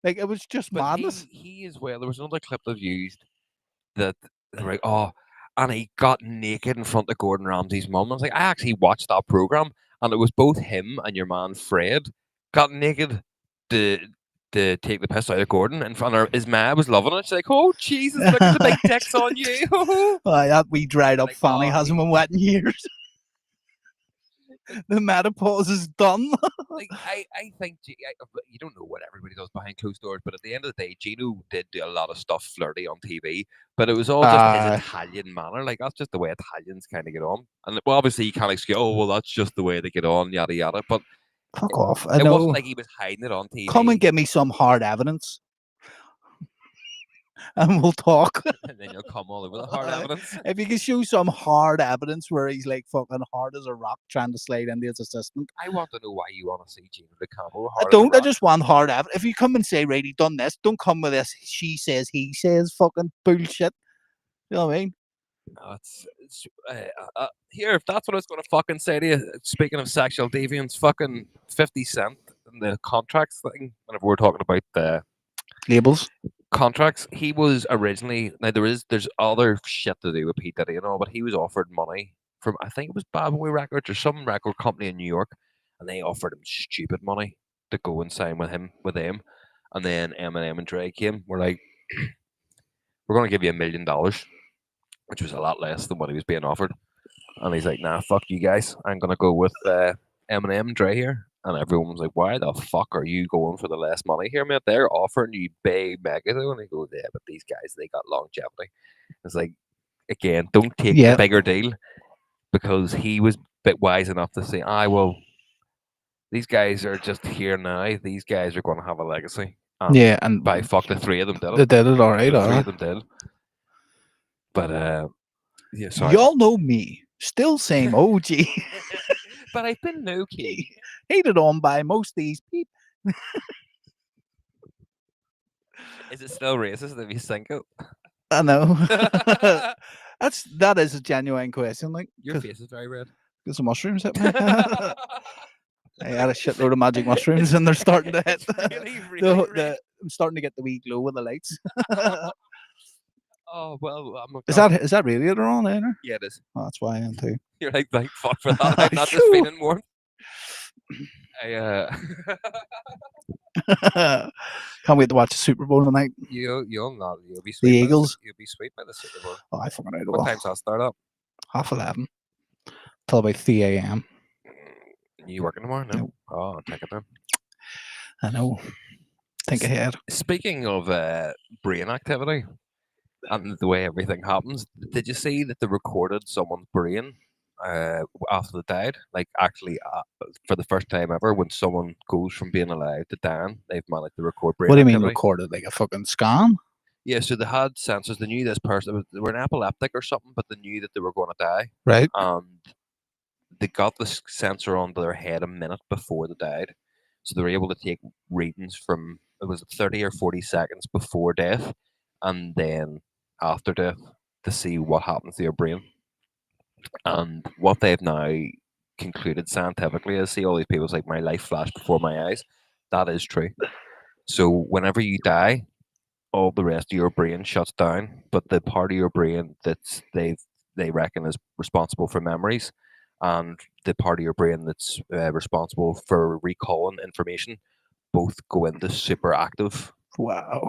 Speaker 2: Like, it was just
Speaker 1: But
Speaker 2: madness.
Speaker 1: he as well. There was another clip they've used that they were like, oh, and he got naked in front of Gordon Ramsay's mum. I was like, I actually watched that program, and it was both him and your man Fred got naked to take the piss out of Gordon in front of his ma was loving it. She's like, "Oh Jesus, look at the big dicks on you!"
Speaker 2: That wee dried up
Speaker 1: Like,
Speaker 2: fanny
Speaker 1: oh,
Speaker 2: hasn't been wet in years. The menopause is done.
Speaker 1: like I think you don't know what everybody does behind closed doors, but at the end of the day, Gino did do a lot of stuff flirty on TV, but it was all just his Italian manner. Like that's just the way Italians kind of get on. And well, obviously you can't excuse, oh well, that's just the way they get on, yada yada. But
Speaker 2: Fuck off. I
Speaker 1: it wasn't
Speaker 2: know.
Speaker 1: like he was hiding it on
Speaker 2: Come and
Speaker 1: TV,
Speaker 2: give me some hard evidence. And we'll talk.
Speaker 1: and then you'll come all over the hard evidence.
Speaker 2: If you can show some hard evidence where he's like fucking hard as a rock trying to slide into his assistant.
Speaker 1: I want to know why you want to see Gino De Campo.
Speaker 2: I don't. I just want hard evidence. If you come and say, right, he done this, don't come with this she says, he says fucking bullshit. You know what I mean?
Speaker 1: No, here, if that's what I was going to fucking say to you, speaking of sexual deviance, fucking 50 Cent and the contracts thing, whenever we're talking about the
Speaker 2: Labels.
Speaker 1: contracts, he was originally, now there's other shit to do with P. Diddy and all, but he was offered money from, I think it was Bad Boy Records or some record company in New York, and they offered him stupid money to go and sign with them. And then Eminem and Dre came, we're like, we're going to give you $1 million, which was a lot less than what he was being offered. And he's like, nah, fuck you guys. I'm going to go with Eminem and Dre here. And everyone was like, why the fuck are you going for the less money here, mate? They're offering you big mega though. And he goes, yeah, but these guys, they got longevity. It's like, again, don't take the bigger deal, because he was a bit wise enough to say, well, these guys are just here now. These guys are going to have a legacy.
Speaker 2: And
Speaker 1: by fuck, the three of them did it.
Speaker 2: They did it all right.
Speaker 1: The three of them did. But, yeah, sorry.
Speaker 2: Y'all know me. Still same OG.
Speaker 1: But I've been low key.
Speaker 2: Hated on by most of these people.
Speaker 1: Is it still racist if you sing it?
Speaker 2: I know. that is a genuine question. Like,
Speaker 1: your face is very red.
Speaker 2: Get some mushrooms at me. I had a shitload of magic mushrooms, and they're starting to hit. I'm starting to get the wee glow with the lights.
Speaker 1: Oh well,
Speaker 2: is that radiator on there?
Speaker 1: Yeah, it is.
Speaker 2: Oh, that's why I am too.
Speaker 1: You're like, thank fuck for that. I'm not just feeling warm.
Speaker 2: Can't wait to watch the Super Bowl tonight.
Speaker 1: You'll be sweet.
Speaker 2: The Eagles.
Speaker 1: You'll be sweet by the Super Bowl.
Speaker 2: Oh, I fucking know.
Speaker 1: What time's that start up?
Speaker 2: 11:30 till about 3 a.m.
Speaker 1: You working tomorrow? No. Oh, take it then.
Speaker 2: I know. Think ahead.
Speaker 1: Speaking of brain activity and the way everything happens, did you see that they recorded someone's brain after they died? Like, actually, for the first time ever, when someone goes from being alive to dying, they've managed to record brain
Speaker 2: What do you
Speaker 1: activity.
Speaker 2: mean recorded? Like a fucking scan?
Speaker 1: Yeah, so they had sensors. They knew this person, they were an epileptic or something, but they knew that they were going to die.
Speaker 2: Right.
Speaker 1: And they got the sensor onto their head a minute before they died. So they were able to take readings from, it was 30 or 40 seconds before death and then after death to see what happens to your brain. And what they've now concluded scientifically is, see all these people's like, my life flashed before my eyes. That is true. So whenever you die, all the rest of your brain shuts down, but the part of your brain that's they reckon is responsible for memories, and the part of your brain that's responsible for recalling information, both go into super active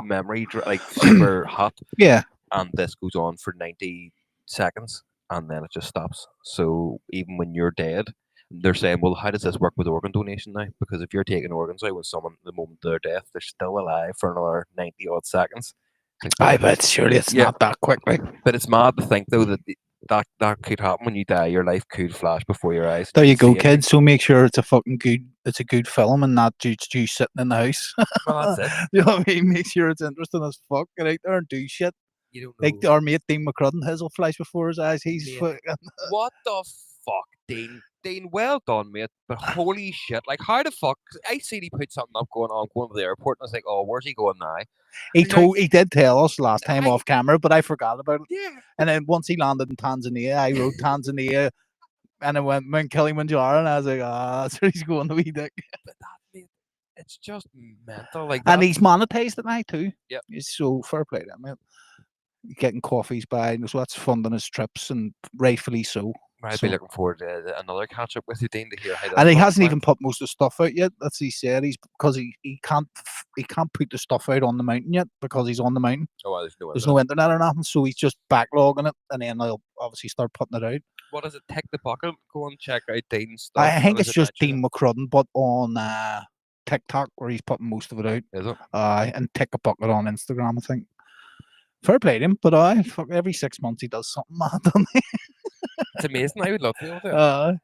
Speaker 1: memory, like super hot.
Speaker 2: Yeah.
Speaker 1: And this goes on for 90 seconds, and then it just stops. So even when you're dead, they're saying, well, how does this work with organ donation now? Because if you're taking organs out with someone the moment of their death, they're still alive for another 90 odd seconds.
Speaker 2: I bet surely it's not that quick. Like.
Speaker 1: But it's mad to think, though, that could happen when you die. Your life could flash before your eyes.
Speaker 2: There you go, kids. So make sure it's a good film and not just you sitting in the house.
Speaker 1: Well, that's it.
Speaker 2: You know what I mean? Make sure it's interesting as fuck. Get out there and do shit.
Speaker 1: You don't know.
Speaker 2: Like our mate Dean McCrudden, his will flash before his eyes. He's fucking...
Speaker 1: What the fuck, Dean? Dean, well done, mate. But holy shit, like how the fuck? I seen he put something up going to the airport, and I was like, oh, where's he going now?
Speaker 2: He did tell us last time off camera, but I forgot about it.
Speaker 1: Yeah.
Speaker 2: And then once he landed in Tanzania, I wrote Tanzania, and I went Kilimanjaro, and I was like, that's where he's going to be dick.
Speaker 1: But that, mate, it's just mental. Like,
Speaker 2: and he's monetized it now too.
Speaker 1: Yeah.
Speaker 2: It's so fair play to him, mate. getting coffees by, so that's funding his trips, and rightfully so.
Speaker 1: I'd be
Speaker 2: So,
Speaker 1: looking forward to another catch up with you, Dean, to hear how
Speaker 2: and
Speaker 1: this
Speaker 2: he
Speaker 1: fucking
Speaker 2: hasn't
Speaker 1: went.
Speaker 2: even put most of the stuff out yet. That's he said. He's because he can't put the stuff out on the mountain yet because he's on the mountain.
Speaker 1: Oh, well, there's no
Speaker 2: There's
Speaker 1: internet.
Speaker 2: no internet or nothing, so he's just backlogging it, and then they'll obviously start putting it out.
Speaker 1: What is it? Tick the bucket. Go and check out Dean's stuff.
Speaker 2: I think
Speaker 1: and is
Speaker 2: it's
Speaker 1: it
Speaker 2: just
Speaker 1: mentioned?
Speaker 2: Dean McCrudden, but on TikTok where he's putting most of it out.
Speaker 1: Is it?
Speaker 2: And Tick a Bucket on Instagram, I think. Fair play to him, but fuck, every 6 months he does something mad, doesn't he?
Speaker 1: It's amazing. I would love to be able to.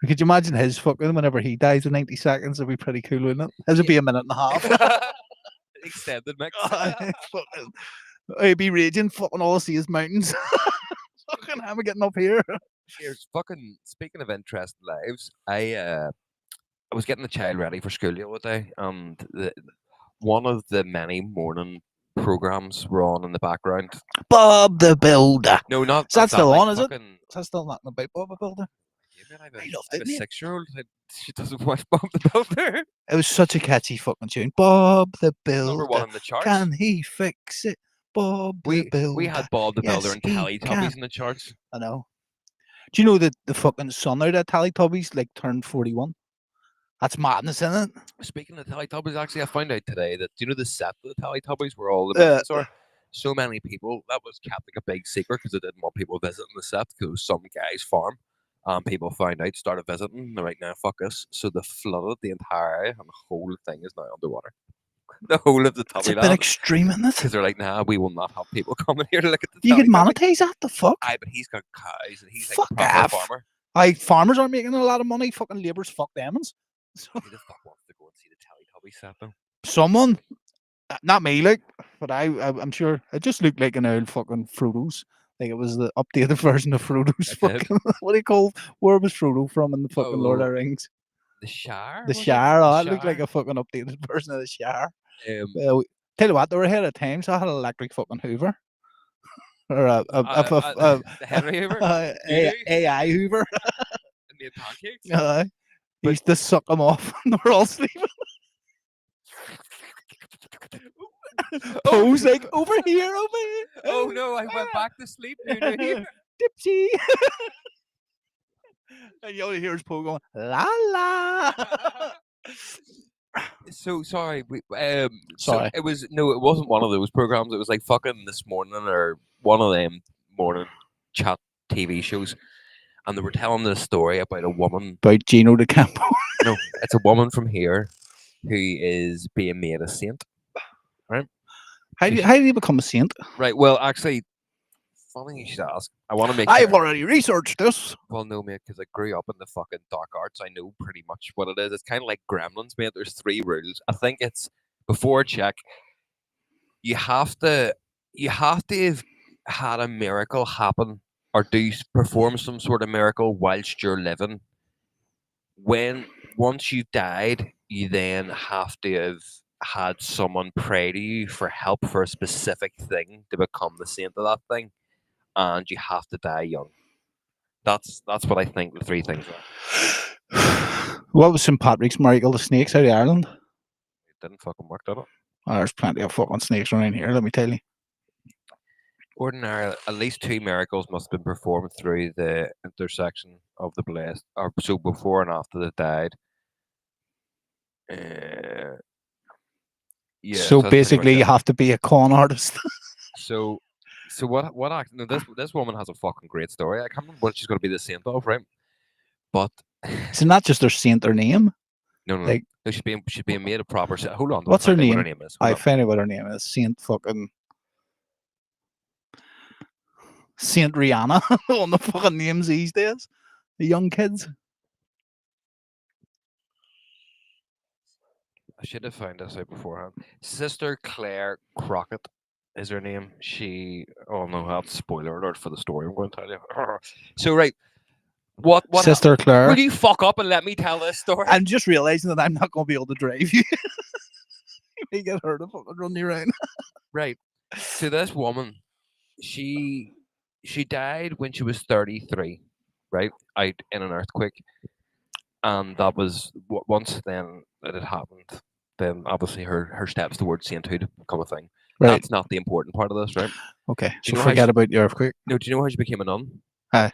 Speaker 2: Could you imagine his fucking whenever he dies in 90 seconds? It'd be pretty cool, wouldn't it? His would be a minute and a half.
Speaker 1: Extended mix.
Speaker 2: I'd be raging, fucking all I see is mountains. Fucking am I getting up here?
Speaker 1: Here's fucking speaking of interesting lives. I was getting the child ready for school the other day, and one of the many morning programs were on in the background.
Speaker 2: Bob the Builder.
Speaker 1: No, not
Speaker 2: Is that still
Speaker 1: like
Speaker 2: on, is it?
Speaker 1: fucking,
Speaker 2: Is that still knocking about Bob the Builder?
Speaker 1: Yeah, man,
Speaker 2: I loved
Speaker 1: I have
Speaker 2: it,
Speaker 1: a
Speaker 2: mate.
Speaker 1: 6-year-old. She doesn't watch Bob the Builder.
Speaker 2: It was such a catchy fucking tune. Bob the
Speaker 1: Number one
Speaker 2: Builder.
Speaker 1: in the charts.
Speaker 2: Can he fix it? Bob the Builder.
Speaker 1: We had Bob the Builder
Speaker 2: Yes,
Speaker 1: and
Speaker 2: he
Speaker 1: Teletubbies
Speaker 2: can.
Speaker 1: in the charts.
Speaker 2: I know. Do you know that the fucking son out of Teletubbies like turned 41? That's madness, isn't it?
Speaker 1: Speaking of Teletubbies, actually, I found out today that do you know the set of the Teletubbies where all the villains are? So many people that was kept like a big secret because they didn't want people visiting the set because it was some guy's farm. People found out, started visiting. They're like, "Now, fuck us!" So they flooded the entire area, and the whole thing is now underwater. The whole of the
Speaker 2: It's a
Speaker 1: Tubby
Speaker 2: bit
Speaker 1: land.
Speaker 2: extreme, isn't it?
Speaker 1: Because they're like, "Nah, we will not have people coming here to look at the."
Speaker 2: You could
Speaker 1: Teletubbies."
Speaker 2: monetize that, the fuck?
Speaker 1: Aye, but he's got cows and he's like
Speaker 2: Fuck
Speaker 1: a proper
Speaker 2: off.
Speaker 1: farmer.
Speaker 2: Aye, farmers aren't making a lot of money. Fucking labourers, fuck them.
Speaker 1: Who the fuck wants to go and see the Teletubbies set though?
Speaker 2: Someone, not me, like, but I'm sure it just looked like an old fucking Frodo's. Like it was the updated version of Frodo's.
Speaker 1: It did.
Speaker 2: Fucking, what do you call? Where was Frodo from in the fucking Lord of
Speaker 1: Oh,
Speaker 2: the Rings?
Speaker 1: The Shire.
Speaker 2: The
Speaker 1: was it?
Speaker 2: Shire.
Speaker 1: The
Speaker 2: Oh, it looked like
Speaker 1: Shire.
Speaker 2: a fucking updated version of the Shire.
Speaker 1: Um,
Speaker 2: Tell you what, they were ahead of time. So I had an electric fucking Hoover or
Speaker 1: the Henry Hoover.
Speaker 2: AI Hoover.
Speaker 1: And made pancakes.
Speaker 2: He used to suck them off, and they were all sleeping. Pose like over here.
Speaker 1: Oh no, I went back to sleep.
Speaker 2: Dipsy. And you only hear his Poe going, la la.
Speaker 1: So sorry.
Speaker 2: Sorry.
Speaker 1: So it wasn't one of those programs. It was like fucking This Morning or one of them morning chat TV shows, and they were telling the story about a woman.
Speaker 2: About Gino De Campo.
Speaker 1: No, it's a woman from here who is being made a saint. Right?
Speaker 2: How do you become a saint?
Speaker 1: Right. Well, actually, funny you should ask. I want to make.
Speaker 2: I've
Speaker 1: sure.
Speaker 2: already researched this.
Speaker 1: Well, no, mate, because I grew up in the fucking dark arts. I know pretty much what it is. It's kind of like Gremlins, mate. There's 3 rules. I think it's before check. You have to have had a miracle happen or perform some sort of miracle whilst you're living. Once you've died, you then have to have had someone pray to you for help for a specific thing to become the saint of that thing, and you have to die young. That's what I think the 3 things are.
Speaker 2: What was St. Patrick's miracle? The snakes out of Ireland?
Speaker 1: It didn't fucking work, did it?
Speaker 2: Oh, there's plenty of fucking snakes around here, let me tell you.
Speaker 1: Ordinarily, at least 2 miracles must have been performed through the intersection of the blessed, or so before and after they died. Yeah.
Speaker 2: So basically, you have to be a con artist.
Speaker 1: So what act? No, this woman has a fucking great story. I can't remember what she's going to be the saint of, right? But
Speaker 2: Isn't that just their saint, their name?
Speaker 1: no,
Speaker 2: Like,
Speaker 1: no, she's being made a proper. Hold on,
Speaker 2: what's her
Speaker 1: find out
Speaker 2: name?
Speaker 1: What her name is.
Speaker 2: I found out what her name is. Saint fucking Saint Rihanna. On the fucking names these days, the young kids.
Speaker 1: I should have found this out beforehand. Sister Claire Crockett is her name. Oh no, that's spoiler alert for the story I'm going to tell you. So right, what
Speaker 2: Sister Claire.
Speaker 1: Will you fuck up and let me tell this story?
Speaker 2: I'm just realizing that I'm not going to be able to drive you. You may get hurt if I run you around.
Speaker 1: Right. So this woman, she died when she was 33, right? Out in an earthquake, and that was once then that it happened. Then obviously her steps towards sainthood become a thing.
Speaker 2: Right.
Speaker 1: That's not the important part of this, right?
Speaker 2: Okay.
Speaker 1: Do
Speaker 2: So
Speaker 1: you know how
Speaker 2: forget
Speaker 1: she,
Speaker 2: about the earthquake.
Speaker 1: no, do you know how she became a nun?
Speaker 2: Aye.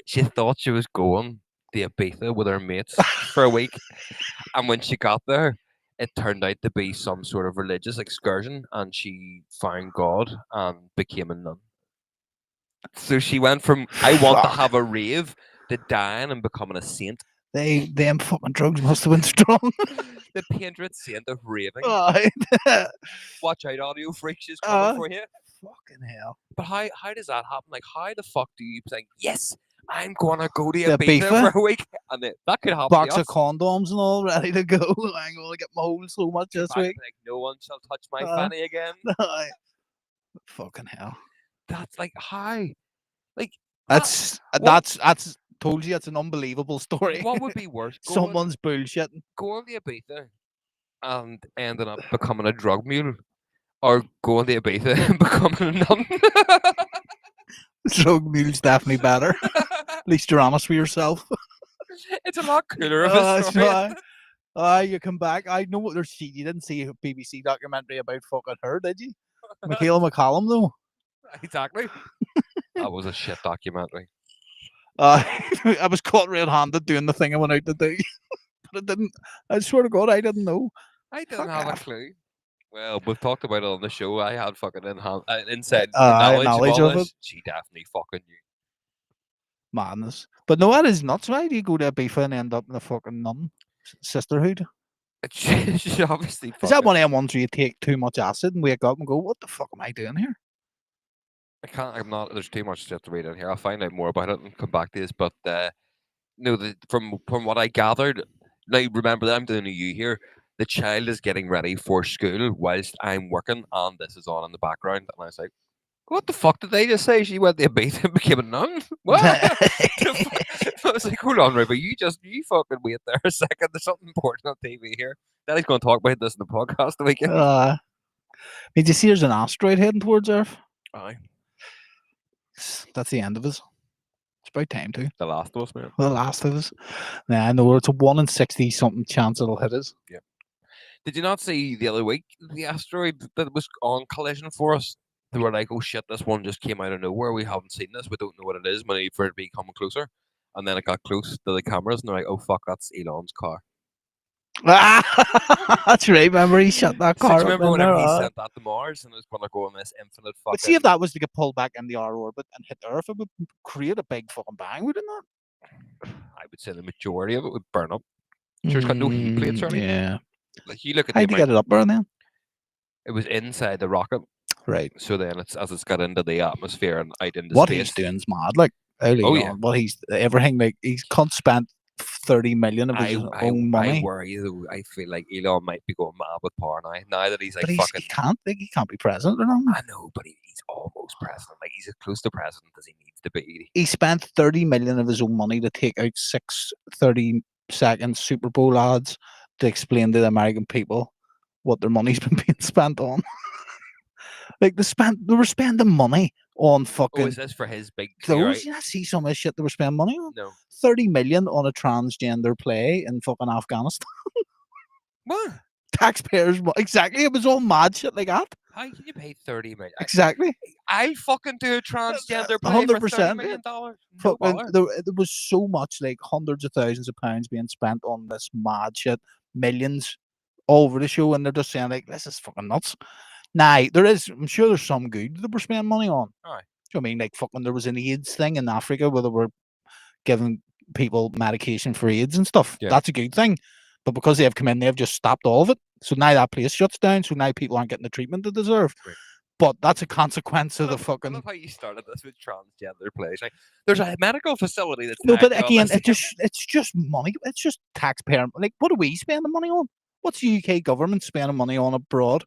Speaker 1: She thought she was going to Ibiza with her mates for a week, and when she got there, it turned out to be some sort of religious excursion, and she found God and became a nun. So she went from I want to
Speaker 2: Fuck.
Speaker 1: have a rave to dying and becoming a saint.
Speaker 2: Them fucking drugs must have been strong.
Speaker 1: The patron saint of raving.
Speaker 2: Aye.
Speaker 1: Watch out, audio freak, she's coming for you.
Speaker 2: Fucking hell.
Speaker 1: But how does that happen? Like, how the fuck do you think, yes, I'm gonna go to
Speaker 2: The
Speaker 1: Ibiza
Speaker 2: Ibiza?
Speaker 1: for a week, and that could happen
Speaker 2: Box
Speaker 1: to
Speaker 2: of
Speaker 1: us.
Speaker 2: condoms and all ready to go. I'm gonna get my hole so much
Speaker 1: Come
Speaker 2: this
Speaker 1: back and
Speaker 2: week.
Speaker 1: be like, no one shall touch my
Speaker 2: Uh,
Speaker 1: fanny again.
Speaker 2: Aye. Fucking hell.
Speaker 1: That's like how, like
Speaker 2: That's told you it's an unbelievable story.
Speaker 1: what would be worse?
Speaker 2: Someone's bullshitting.
Speaker 1: Going to Ibiza and ending up becoming a drug mule, or going to Ibiza and becoming a nun.
Speaker 2: Drug mule's definitely better. At least you're honest with yourself.
Speaker 1: It's a lot cooler of a story.
Speaker 2: You come back. I know what there's. You didn't see a BBC documentary about fucking her, did you? Michaela McCallum, though.
Speaker 1: Exactly. That was a shit documentary.
Speaker 2: I was caught red-handed doing the thing I went out to do, but I didn't. I swear to God, I didn't know.
Speaker 1: I didn't
Speaker 2: Fuck
Speaker 1: have a
Speaker 2: off.
Speaker 1: clue. Well, we've talked about it on the show. I had fucking inside knowledge of
Speaker 2: knowledge
Speaker 1: all
Speaker 2: of
Speaker 1: this.
Speaker 2: it.
Speaker 1: She definitely fucking knew.
Speaker 2: Madness. But no, that is nuts. Why do you go to Ibiza and end up in a fucking nun sisterhood?
Speaker 1: She obviously
Speaker 2: Is that one of them ones where you take too much acid and wake up and go, "What the fuck am I doing here?"
Speaker 1: I can't. I'm not. There's too much stuff to read in here. I'll find out more about it and come back to this. But no, from what I gathered, now remember that I'm doing a U here. The child is getting ready for school whilst I'm working, and this is on in the background. And I was like, "What the fuck did they just say? She went to Ibiza and became a nun? What?" I was like, "Hold on, Ruby. You fucking wait there a second. There's something important on TV here. Daddy's going to talk about this in the podcast the weekend."
Speaker 2: Did you see there's an asteroid heading towards Earth?
Speaker 1: Aye,
Speaker 2: That's the end of us. It's about time too.
Speaker 1: the last of us, man.
Speaker 2: The last of us. Nah, I know it's a 1 in 60 something chance it'll hit us.
Speaker 1: Yeah. Did you not see the other week the asteroid that was on collision for us? They were like, "Oh shit, this one just came out of nowhere. We haven't seen this. We don't know what it is. We need for it to be coming closer." And then it got close to the cameras, and they're like, "Oh fuck, that's Elon's car."
Speaker 2: That's right. Remember he shut that
Speaker 1: So do
Speaker 2: car
Speaker 1: you
Speaker 2: up
Speaker 1: remember
Speaker 2: in
Speaker 1: whenever
Speaker 2: there?
Speaker 1: he sent that to Mars and it was going to go on this infinite fucking?
Speaker 2: But see if that was to get pulled back in the R orbit and hit Earth, it would create a big fucking bang, wouldn't it?
Speaker 1: I would say the majority of it would burn up. Sure, it's got no heat plates or anything.
Speaker 2: Yeah.
Speaker 1: Like you look at
Speaker 2: How'd you get it up there then?
Speaker 1: It was inside the rocket.
Speaker 2: Right.
Speaker 1: So then it's got into the atmosphere and out into
Speaker 2: What
Speaker 1: space.
Speaker 2: he's doing's mad. Like,
Speaker 1: yeah.
Speaker 2: What he's everything. Like he's spent 30 million of his own money.
Speaker 1: I worry though. I feel like Elon might be going mad with power now that he's like
Speaker 2: but
Speaker 1: fucking.
Speaker 2: He can't be president or nothing.
Speaker 1: I know, but he's almost president. Like he's as close to president as he needs to be.
Speaker 2: He spent 30 million of his own money to take out 6 30-second Super Bowl ads to explain to the American people what their money's been being spent on. Like they were spending money on fucking.
Speaker 1: Oh, is this for his big
Speaker 2: clothes? You see some of the shit they were spending money on.
Speaker 1: No.
Speaker 2: 30 million on a transgender play in fucking Afghanistan.
Speaker 1: What?
Speaker 2: Taxpayers, exactly. It was all mad shit like that.
Speaker 1: How can you pay 30 million?
Speaker 2: Exactly.
Speaker 1: I'll fucking do a transgender play for $30 million. No
Speaker 2: there was so much, like hundreds of thousands of pounds being spent on this mad shit, millions all over the show, and they're just saying like, this is fucking nuts. Nah, I'm sure there's some good that we're spending money on.
Speaker 1: Aye.
Speaker 2: I mean, like fucking, there was an AIDS thing in Africa where they were giving people medication for AIDS and stuff.
Speaker 1: Yeah.
Speaker 2: That's a good thing. But because they've come in, they've just stopped all of it. So now that place shuts down. So now people aren't getting the treatment they deserve.
Speaker 1: Right.
Speaker 2: But that's a consequence of the fucking.
Speaker 1: I love how you started this with transgender plays. Like, there's a medical facility that's.
Speaker 2: No, but again, it's just money. It's just taxpayer. Like, what are we spending money on? What's the UK government spending money on abroad?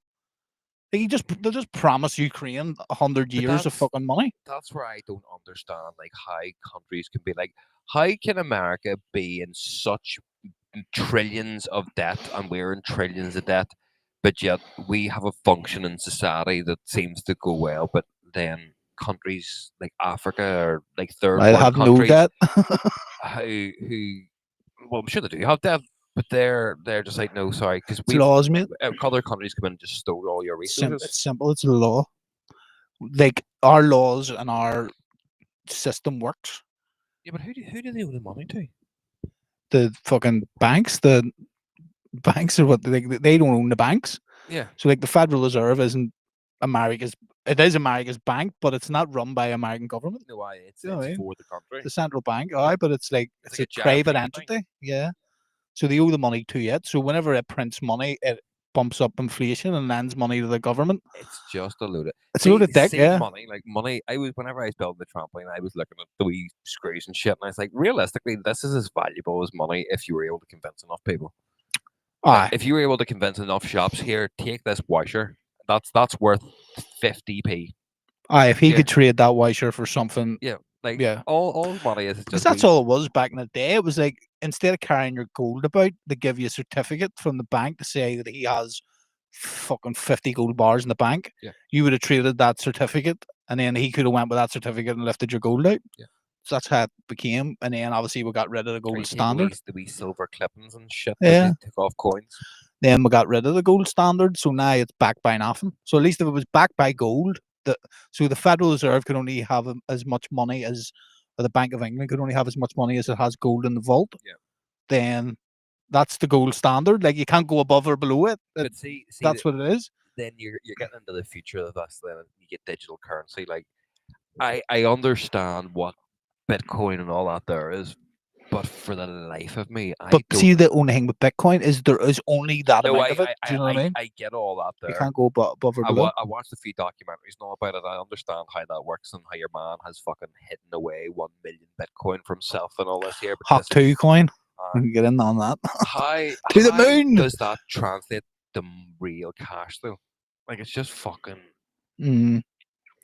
Speaker 2: They just promise Ukraine 100 years of fucking money.
Speaker 1: That's where I don't understand, like, how countries can be like, how can America be in such trillions of debt and we're in trillions of debt, but yet we have a functioning society that seems to go well, but then countries like Africa or like third world
Speaker 2: have
Speaker 1: countries
Speaker 2: no debt.
Speaker 1: who well, I'm sure they do have debt, But they're just like, no, sorry, because
Speaker 2: It's
Speaker 1: we've
Speaker 2: laws, mate.
Speaker 1: other countries come in and just stole all your resources.
Speaker 2: It's simple. It's a law. Like our laws and our system works.
Speaker 1: Yeah, but who do they owe the money to?
Speaker 2: The fucking banks, the banks are what they don't own the banks.
Speaker 1: Yeah,
Speaker 2: So like the Federal Reserve isn't America's. It is America's bank, but it's not run by American government.
Speaker 1: no, why it's
Speaker 2: You know what I mean?
Speaker 1: for the country.
Speaker 2: The central bank, aye, but it's like
Speaker 1: It's
Speaker 2: it's
Speaker 1: like
Speaker 2: a
Speaker 1: a giant
Speaker 2: private
Speaker 1: piggy bank.
Speaker 2: entity. Yeah. So they owe the money to it. So whenever it prints money, it bumps up inflation and lends money to the government.
Speaker 1: It's just a load of
Speaker 2: It's a load of dick, yeah.
Speaker 1: money, like money. I was whenever I was building the trampoline, I was looking at the wee screws and shit, and I was like, realistically, this is as valuable as money if you were able to convince enough people.
Speaker 2: Aye.
Speaker 1: If you were able to convince enough shops here, take this washer. That's worth 50p.
Speaker 2: Aye, if he
Speaker 1: Yeah.
Speaker 2: could trade that washer for something,
Speaker 1: Yeah, like
Speaker 2: yeah.
Speaker 1: all money is
Speaker 2: Because
Speaker 1: just
Speaker 2: that's all it was back in the day. It was like instead of carrying your gold about, they give you a certificate from the bank to say that he has fucking 50 gold bars in the bank.
Speaker 1: Yeah.
Speaker 2: You would have traded that certificate, and then he could have went with that certificate and lifted your gold out.
Speaker 1: Yeah.
Speaker 2: So that's how it became. And then obviously we got rid of the
Speaker 1: Or
Speaker 2: gold
Speaker 1: you take
Speaker 2: standard.
Speaker 1: the wee silver clippings and shit that
Speaker 2: Yeah.
Speaker 1: they took off coins.
Speaker 2: Then we got rid of the gold standard, so now it's backed by nothing. So at least if it was backed by gold, so the Federal Reserve could only have as much money as, or the Bank of England could only have as much money as it has gold in the vault.
Speaker 1: Yeah.
Speaker 2: Then that's the gold standard. Like you can't go above or below it.
Speaker 1: But see
Speaker 2: That's what it is.
Speaker 1: then you're getting into the future of this. Then you get digital currency. Like I understand what Bitcoin and all that there is, but for the life of me, I
Speaker 2: But
Speaker 1: don't.
Speaker 2: see, the only thing with Bitcoin is there is only that
Speaker 1: No,
Speaker 2: amount of it. Do you know what I mean?
Speaker 1: I get all that
Speaker 2: You
Speaker 1: there.
Speaker 2: can't go above or below.
Speaker 1: I watched a few documentaries and all about it. I understand how that works and how your man has fucking hidden away 1 million Bitcoin from himself and all this here. But
Speaker 2: Hop
Speaker 1: this,
Speaker 2: 2 coin.
Speaker 1: uh,
Speaker 2: We can get in on that.
Speaker 1: how
Speaker 2: To the
Speaker 1: how
Speaker 2: moon!
Speaker 1: does that translate to real cash though? Like it's just fucking.
Speaker 2: Mm.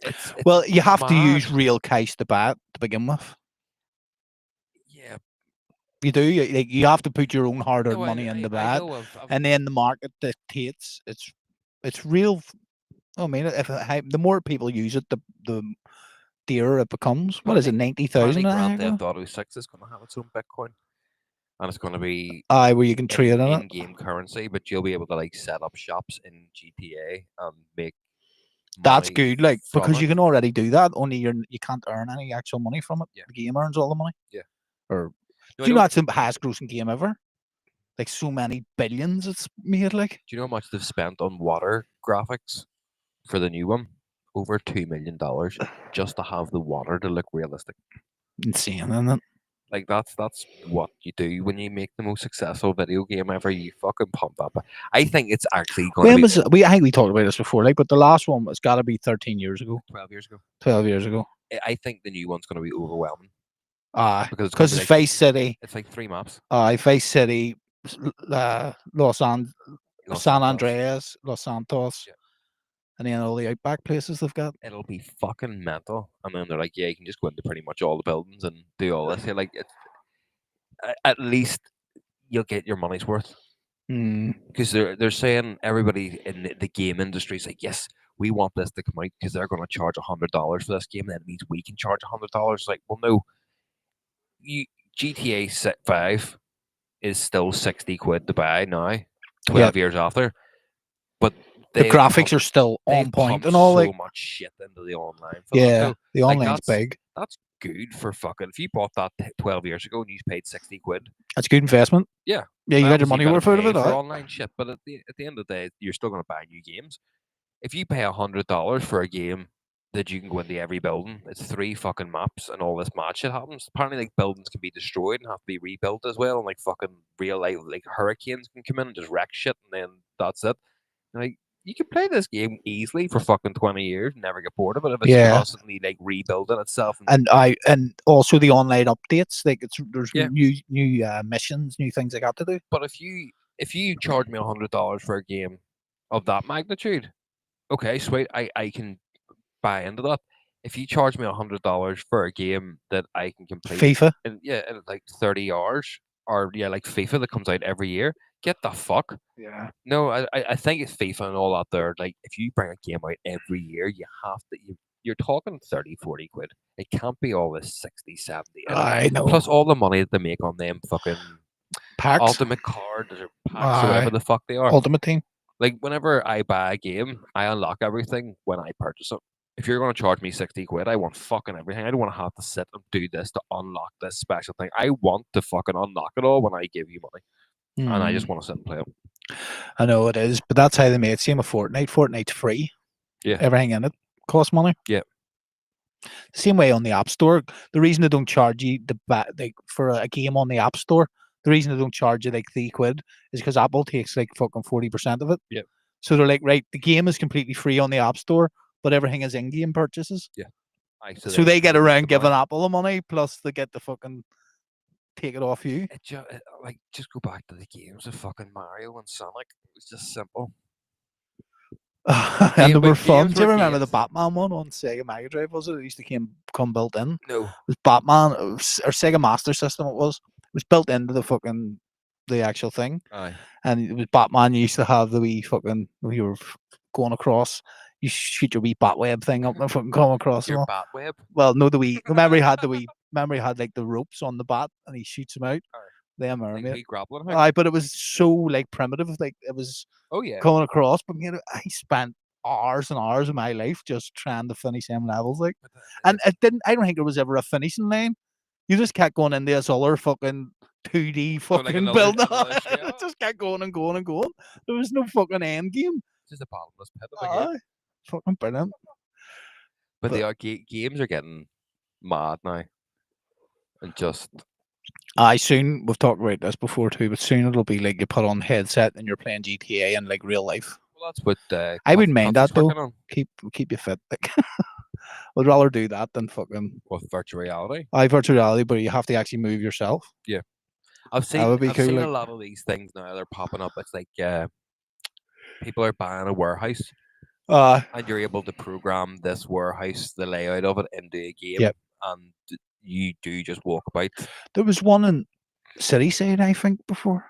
Speaker 1: It's
Speaker 2: Well, you have to use
Speaker 1: mad.
Speaker 2: real cash to buy it to begin with.
Speaker 1: Yeah,
Speaker 2: You do. You have to put your own hard-earned
Speaker 1: no,
Speaker 2: money in to
Speaker 1: I
Speaker 2: buy it,
Speaker 1: know
Speaker 2: and then the market dictates. It's real. I mean, the more people use it, the dearer it becomes. What is it?
Speaker 1: apparently
Speaker 2: 90,000.
Speaker 1: Grand Theft Auto 6 is going to have its own Bitcoin, and it's going to be
Speaker 2: Aye, where you can trade in it.
Speaker 1: in-game currency, but you'll be able to like set up shops in GTA and make
Speaker 2: That's
Speaker 1: money
Speaker 2: good. Like
Speaker 1: from
Speaker 2: because you
Speaker 1: it.
Speaker 2: can already do that. Only you can't earn any actual money from it.
Speaker 1: Yeah.
Speaker 2: The game earns all the money.
Speaker 1: Yeah.
Speaker 2: Or
Speaker 1: No,
Speaker 2: do you know that's the highest grossing game ever? Like so many billions it's made. Like
Speaker 1: do you know how much they've spent on water graphics for the new one? Over $2 million just to have the water to look realistic.
Speaker 2: insane, isn't it?
Speaker 1: Like that's what you do when you make the most successful video game ever. You fucking pump up. I think it's actually going to
Speaker 2: When
Speaker 1: be
Speaker 2: was I think we talked about this before, like, but the last one has got to be 13 years ago,
Speaker 1: 12 years ago.
Speaker 2: 12 years ago.
Speaker 1: I think the new one's going to be overwhelming
Speaker 2: Because
Speaker 1: because
Speaker 2: it's Vice City.
Speaker 1: it's like 3 maps.
Speaker 2: Vice City, San
Speaker 1: Santos.
Speaker 2: Andreas, Los Santos,
Speaker 1: Yeah.
Speaker 2: and then all the outback places they've got.
Speaker 1: It'll be fucking mental. And then they're like, yeah, you can just go into pretty much all the buildings and do all this. Here, like, at least you'll get your money's worth. Because they're saying everybody in the game industry is like, yes, we want this to come out because they're going to charge $100 for this game. That means we can charge $100. Like, well, no. GTA 5 is still 60 quid to buy now, 12 years after. But
Speaker 2: the graphics are still on point and all.
Speaker 1: So
Speaker 2: Like
Speaker 1: much shit into the online.
Speaker 2: the online's big.
Speaker 1: That's good for fucking. If you bought that 12 years ago and you paid 60 quid,
Speaker 2: that's good investment.
Speaker 1: Yeah,
Speaker 2: you got your money worth out of it.
Speaker 1: For online shit, but at the end of the day, you're still going to buy new games. If you pay $100 for a game that you can go into every building, it's 3 fucking maps and all this mad shit happens. Apparently, like buildings can be destroyed and have to be rebuilt as well, and like fucking real life, like hurricanes can come in and just wreck shit, and then that's it. Like you can play this game easily for fucking 20 years, and never get bored of it if it's constantly like rebuilding itself.
Speaker 2: And also the online updates, like there's new missions, new things I got to do.
Speaker 1: But if you charge me $100 for a game of that magnitude, okay, sweet, I can buy into that. If you charge me $100 for a game that I can complete,
Speaker 2: FIFA,
Speaker 1: in like 30 hours, or like FIFA that comes out every year, get the fuck.
Speaker 2: Yeah.
Speaker 1: No, I think it's FIFA and all that there. Like if you bring a game out every year, you have to. You're talking 30, 40 quid. It can't be all this 60, 70.
Speaker 2: I know.
Speaker 1: Plus all the money that they make on them fucking
Speaker 2: Packs.
Speaker 1: ultimate cards or packs or whatever
Speaker 2: Aye.
Speaker 1: the fuck they are.
Speaker 2: Ultimate Team.
Speaker 1: Like whenever I buy a game, I unlock everything when I purchase it. If you're going to charge me 60 quid, I want fucking everything. I don't want to have to sit and do this to unlock this special thing. I want to fucking unlock it all when I give you money. And I just want to sit and play it.
Speaker 2: I know it is, but that's how they made it. Same with Fortnite. Fortnite's free.
Speaker 1: Yeah.
Speaker 2: Everything in it costs money.
Speaker 1: Yeah.
Speaker 2: Same way on the App Store. The reason they don't charge you for a game on the App Store, the reason they don't charge you like £3 is because Apple takes like fucking 40% of it.
Speaker 1: Yeah.
Speaker 2: So they're like, right, the game is completely free on the App Store, but everything is in-game purchases.
Speaker 1: Yeah.
Speaker 2: So they get around giving Apple the money, plus they get the fucking take it off you.
Speaker 1: Just go back to the games of fucking Mario and Sonic. It was just simple.
Speaker 2: And they were fun. Do you remember the Batman one on Sega Mega Drive? Was it? It used to come built in.
Speaker 1: No.
Speaker 2: It was Batman or Sega Master System. It was built into the actual thing.
Speaker 1: Aye.
Speaker 2: And it was Batman. You used to have the wee fucking you were going across. You shoot your wee Batweb thing up and fucking come across.
Speaker 1: Your Batweb.
Speaker 2: Well, no, remember he had like the ropes on the bat and he shoots them out. Them are
Speaker 1: grappling.
Speaker 2: Aye, but it was so like primitive. Like it was.
Speaker 1: Oh yeah.
Speaker 2: Coming across, but I spent hours and hours of my life just trying to finish them levels, like, and it didn't. I don't think there was ever a finishing line. You just kept going in this other fucking 2D fucking build. It just kept going and going and going. There was no fucking end game.
Speaker 1: Just a bottomless pit of a game.
Speaker 2: Fucking brilliant.
Speaker 1: But games are getting mad now, and just.
Speaker 2: Soon we've talked about this before too, but soon it'll be like you put on headset and you're playing GTA in like real life.
Speaker 1: Well, that's what
Speaker 2: I wouldn't mind that though. Keep you fit. Like, I'd rather do that than fucking
Speaker 1: with virtual reality.
Speaker 2: Virtual reality, but you have to actually move yourself.
Speaker 1: Yeah, I've seen a lot of these things now. They're popping up. It's like people are buying a warehouse, and you're able to program this warehouse, the layout of it, into a game, and you do just walk about.
Speaker 2: There was one in City Side, I think, before.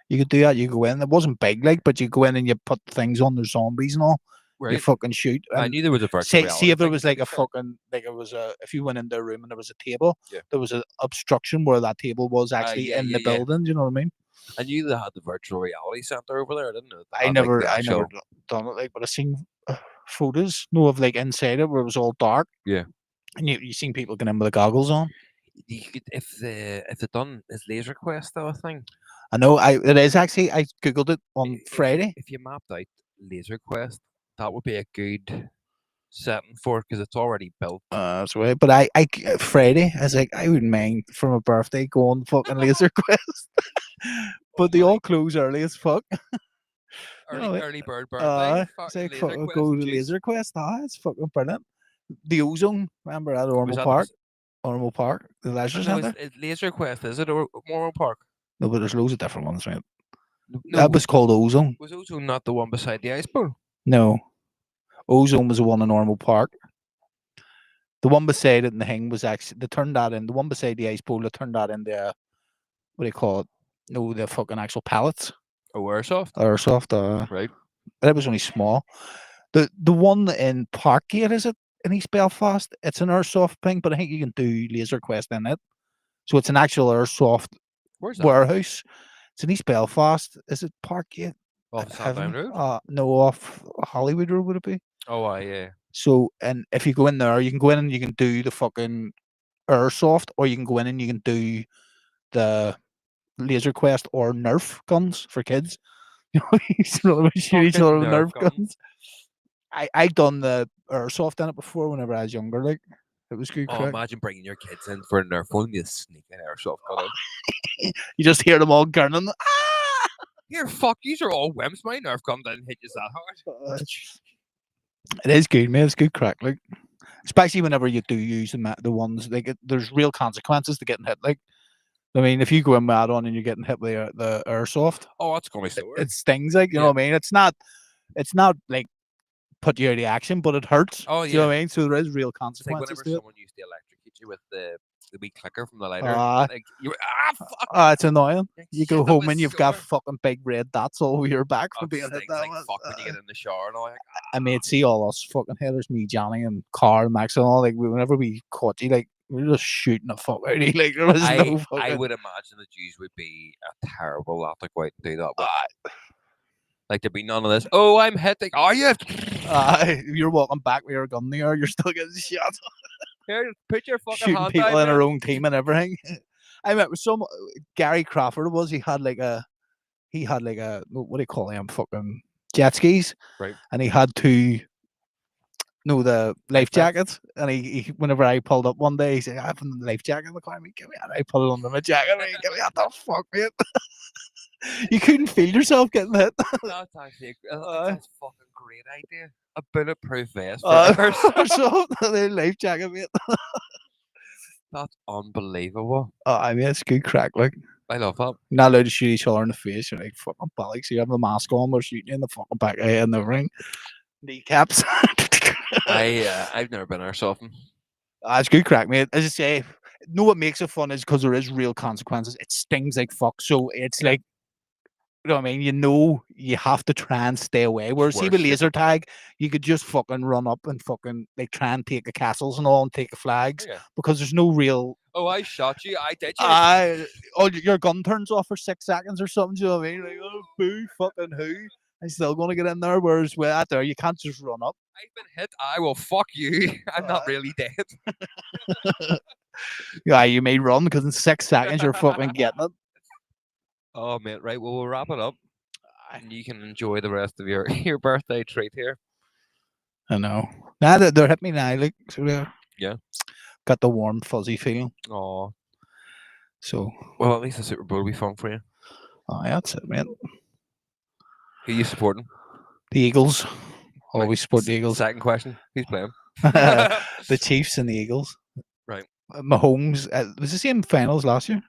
Speaker 2: You could do that. You go in. It wasn't big, like, but you go in and you put things on. There's zombies and all. Right. You fucking shoot.
Speaker 1: I knew there was a virtual reality.
Speaker 2: See if there was like a fucking if you went into a room and there was a table, there was an obstruction where that table was actually in the building. Do you know what I mean?
Speaker 1: I knew they had the virtual reality center over there. I didn't know.
Speaker 2: I never done it, like, but I seen photos, of like inside it where it was all dark.
Speaker 1: Yeah.
Speaker 2: And you seen people getting in with the goggles on.
Speaker 1: You could, if they done is Laser Quest though a thing?
Speaker 2: I know. It is actually. I googled it on Friday.
Speaker 1: If you mapped out Laser Quest, that would be a good setting for it because it's already built.
Speaker 2: That's right. But I Friday, I was like, I wouldn't mind for my birthday going fucking Laser Quest. But they all close early as fuck.
Speaker 1: Early bird birthday.
Speaker 2: It's like go to Laser Quest. It's fucking brilliant. The Ozone, remember at Ormo Park? Ormo Park, the leisure centre.
Speaker 1: Laser Quest, is it Ormo Park?
Speaker 2: No, but there's loads of different ones, right? No, that was called Ozone.
Speaker 1: Was Ozone not the one beside the ice pool?
Speaker 2: No, Ozone was the one in Ormo Park. The one beside it in the thing was actually they turned that in. The one beside the ice pool, they turned that into what do you call it? No, the fucking actual pallets.
Speaker 1: Oh, airsoft.
Speaker 2: Airsoft.
Speaker 1: Right.
Speaker 2: That was only small. The one in Parkgate, is it? In East Belfast, it's an airsoft thing, but I think you can do Laser Quest in it. So it's an actual airsoft warehouse. It's in East Belfast. Is it Parkgate?
Speaker 1: Off Southdown Road?
Speaker 2: No, off Hollywood Road would it be?
Speaker 1: Oh, yeah.
Speaker 2: So, and if you go in there, you can go in and you can do the fucking airsoft, or you can go in and you can do the Laser Quest or Nerf guns for kids. You know, shoot each other with Nerf guns. I done the airsoft in it before whenever I was younger. Like, it was good.
Speaker 1: Oh, imagine bringing your kids in for a Nerf one, you sneak an airsoft gun in.
Speaker 2: You just hear them all gurning. Ah!
Speaker 1: Here, fuck, these are all wimps. My Nerf gun didn't hit you that hard.
Speaker 2: It is good, man. It's good crack, like, especially whenever you do use the ones. Like, there's real consequences to getting hit. Like, I mean, if you go in mad on and you're getting hit with the airsoft,
Speaker 1: that's gonna be so weird.
Speaker 2: It stings, like, you know what I mean. It's not like put you out of action, but it hurts.
Speaker 1: Oh yeah,
Speaker 2: you know what I mean. So there is real consequences.
Speaker 1: It's like whenever someone used to electrocute you with the wee clicker from the lighter, like you fuck.
Speaker 2: It's annoying. You go home and you've got fucking big red dots all over your back from being hit that way.
Speaker 1: Fuck when you get in the shower and all.
Speaker 2: I mean, see all us fucking hitters, me, Johnny, and Carl, Max, and all. Like, whenever we caught you, like, we're just shooting the fuck out of you. Like there was no
Speaker 1: I
Speaker 2: fucking.
Speaker 1: would imagine the Jews would be a terrible lot to go out and do that with.
Speaker 2: Uh,
Speaker 1: Like there'd be none of this. Oh, I'm hitting. Are you?
Speaker 2: you're walking back with your gun in the air. You're still getting shot.
Speaker 1: Here, put your fucking
Speaker 2: Shooting
Speaker 1: hand
Speaker 2: people
Speaker 1: down,
Speaker 2: in our
Speaker 1: man.
Speaker 2: own team and everything. I met with some Gary Crawford was. He had like a what do you call them? Fucking jet skis.
Speaker 1: Right.
Speaker 2: And he had two. No, the life
Speaker 1: Life vests.
Speaker 2: jackets. And he whenever I pulled up one day, he said, I have a life jacket in the car. Give me that. I put it under my jacket. Mate. Give me that. The fuck, mate. You couldn't feel yourself getting hit.
Speaker 1: That's actually that's a fucking great idea. A bulletproof vest for ours.
Speaker 2: So the life jacket, mate.
Speaker 1: That's unbelievable.
Speaker 2: I mean, it's good crack. Like,
Speaker 1: I love that.
Speaker 2: you're not allowed to shoot each other in the face. You're like, fucking bollocks. You have the mask on, we're shooting you in the fucking back of the head in the ring. Kneecaps.
Speaker 1: I've never been there so often.
Speaker 2: It's good crack, mate. As I say, know what makes it fun is because there is real consequences. It stings like fuck. So it's like, you know what I mean? You know, you have to try and stay away. Whereas, see, with laser tag, you could just fucking run up and fucking like try and take the castles and all and take the flags because there's no real.
Speaker 1: Oh, I shot you. I did you.
Speaker 2: Your gun turns off for 6 seconds or something. Do you know what I mean? Like, oh, boo, fucking who? I'm still going to get in there. Whereas with that there, you can't just run up.
Speaker 1: I've been hit. I will fuck you. I'm not really dead.
Speaker 2: Yeah, you may run because in 6 seconds you're fucking getting it.
Speaker 1: Oh, mate. Right. Well, we'll wrap it up. And you can enjoy the rest of your birthday treat here.
Speaker 2: I know. Now that they're hit me now, like, so
Speaker 1: yeah.
Speaker 2: Got the warm, fuzzy feeling.
Speaker 1: Oh.
Speaker 2: So.
Speaker 1: Well, at least the Super Bowl will be fun for you.
Speaker 2: Oh, yeah, that's it, man.
Speaker 1: Who are you supporting?
Speaker 2: The Eagles. Always support the Eagles.
Speaker 1: Second question. Who's playing?
Speaker 2: The Chiefs and the Eagles.
Speaker 1: Right.
Speaker 2: Mahomes. Was the same finals last year?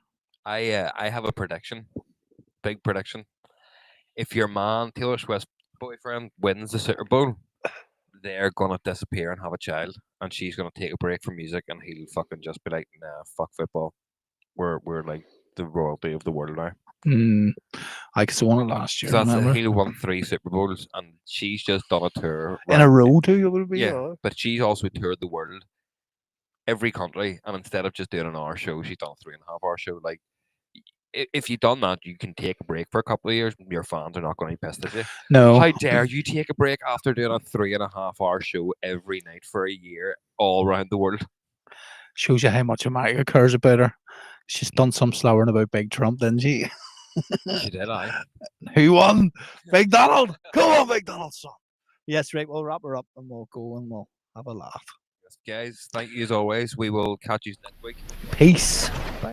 Speaker 1: I have a prediction. Big prediction. If your man, Taylor Swift's boyfriend, wins the Super Bowl, they're gonna disappear and have a child, and she's gonna take a break from music, and he'll fucking just be like, "Nah, fuck football. We're like the royalty of the world now."
Speaker 2: I guess won it last year.
Speaker 1: So he'll won 3 Super Bowls, and she's just done a tour
Speaker 2: in a row too. It would be.
Speaker 1: Yeah, but she's also toured the world, every country, and instead of just doing an hour show, she's done a 3.5-hour show. Like, if you've done that, you can take a break for a couple of years. Your fans are not going to be pissed at you.
Speaker 2: No.
Speaker 1: How dare you take a break after doing a 3.5-hour show every night for a year all around the world?
Speaker 2: Shows you how much America cares about her. She's done some slowing about Big Trump, didn't she?
Speaker 1: She did,
Speaker 2: Who won? Big Donald. Come on, Big Donald, son. Yes, right. We'll wrap her up and we'll go and we'll have a laugh.
Speaker 1: Yes, guys, thank you as always. We will catch you next week.
Speaker 2: Peace.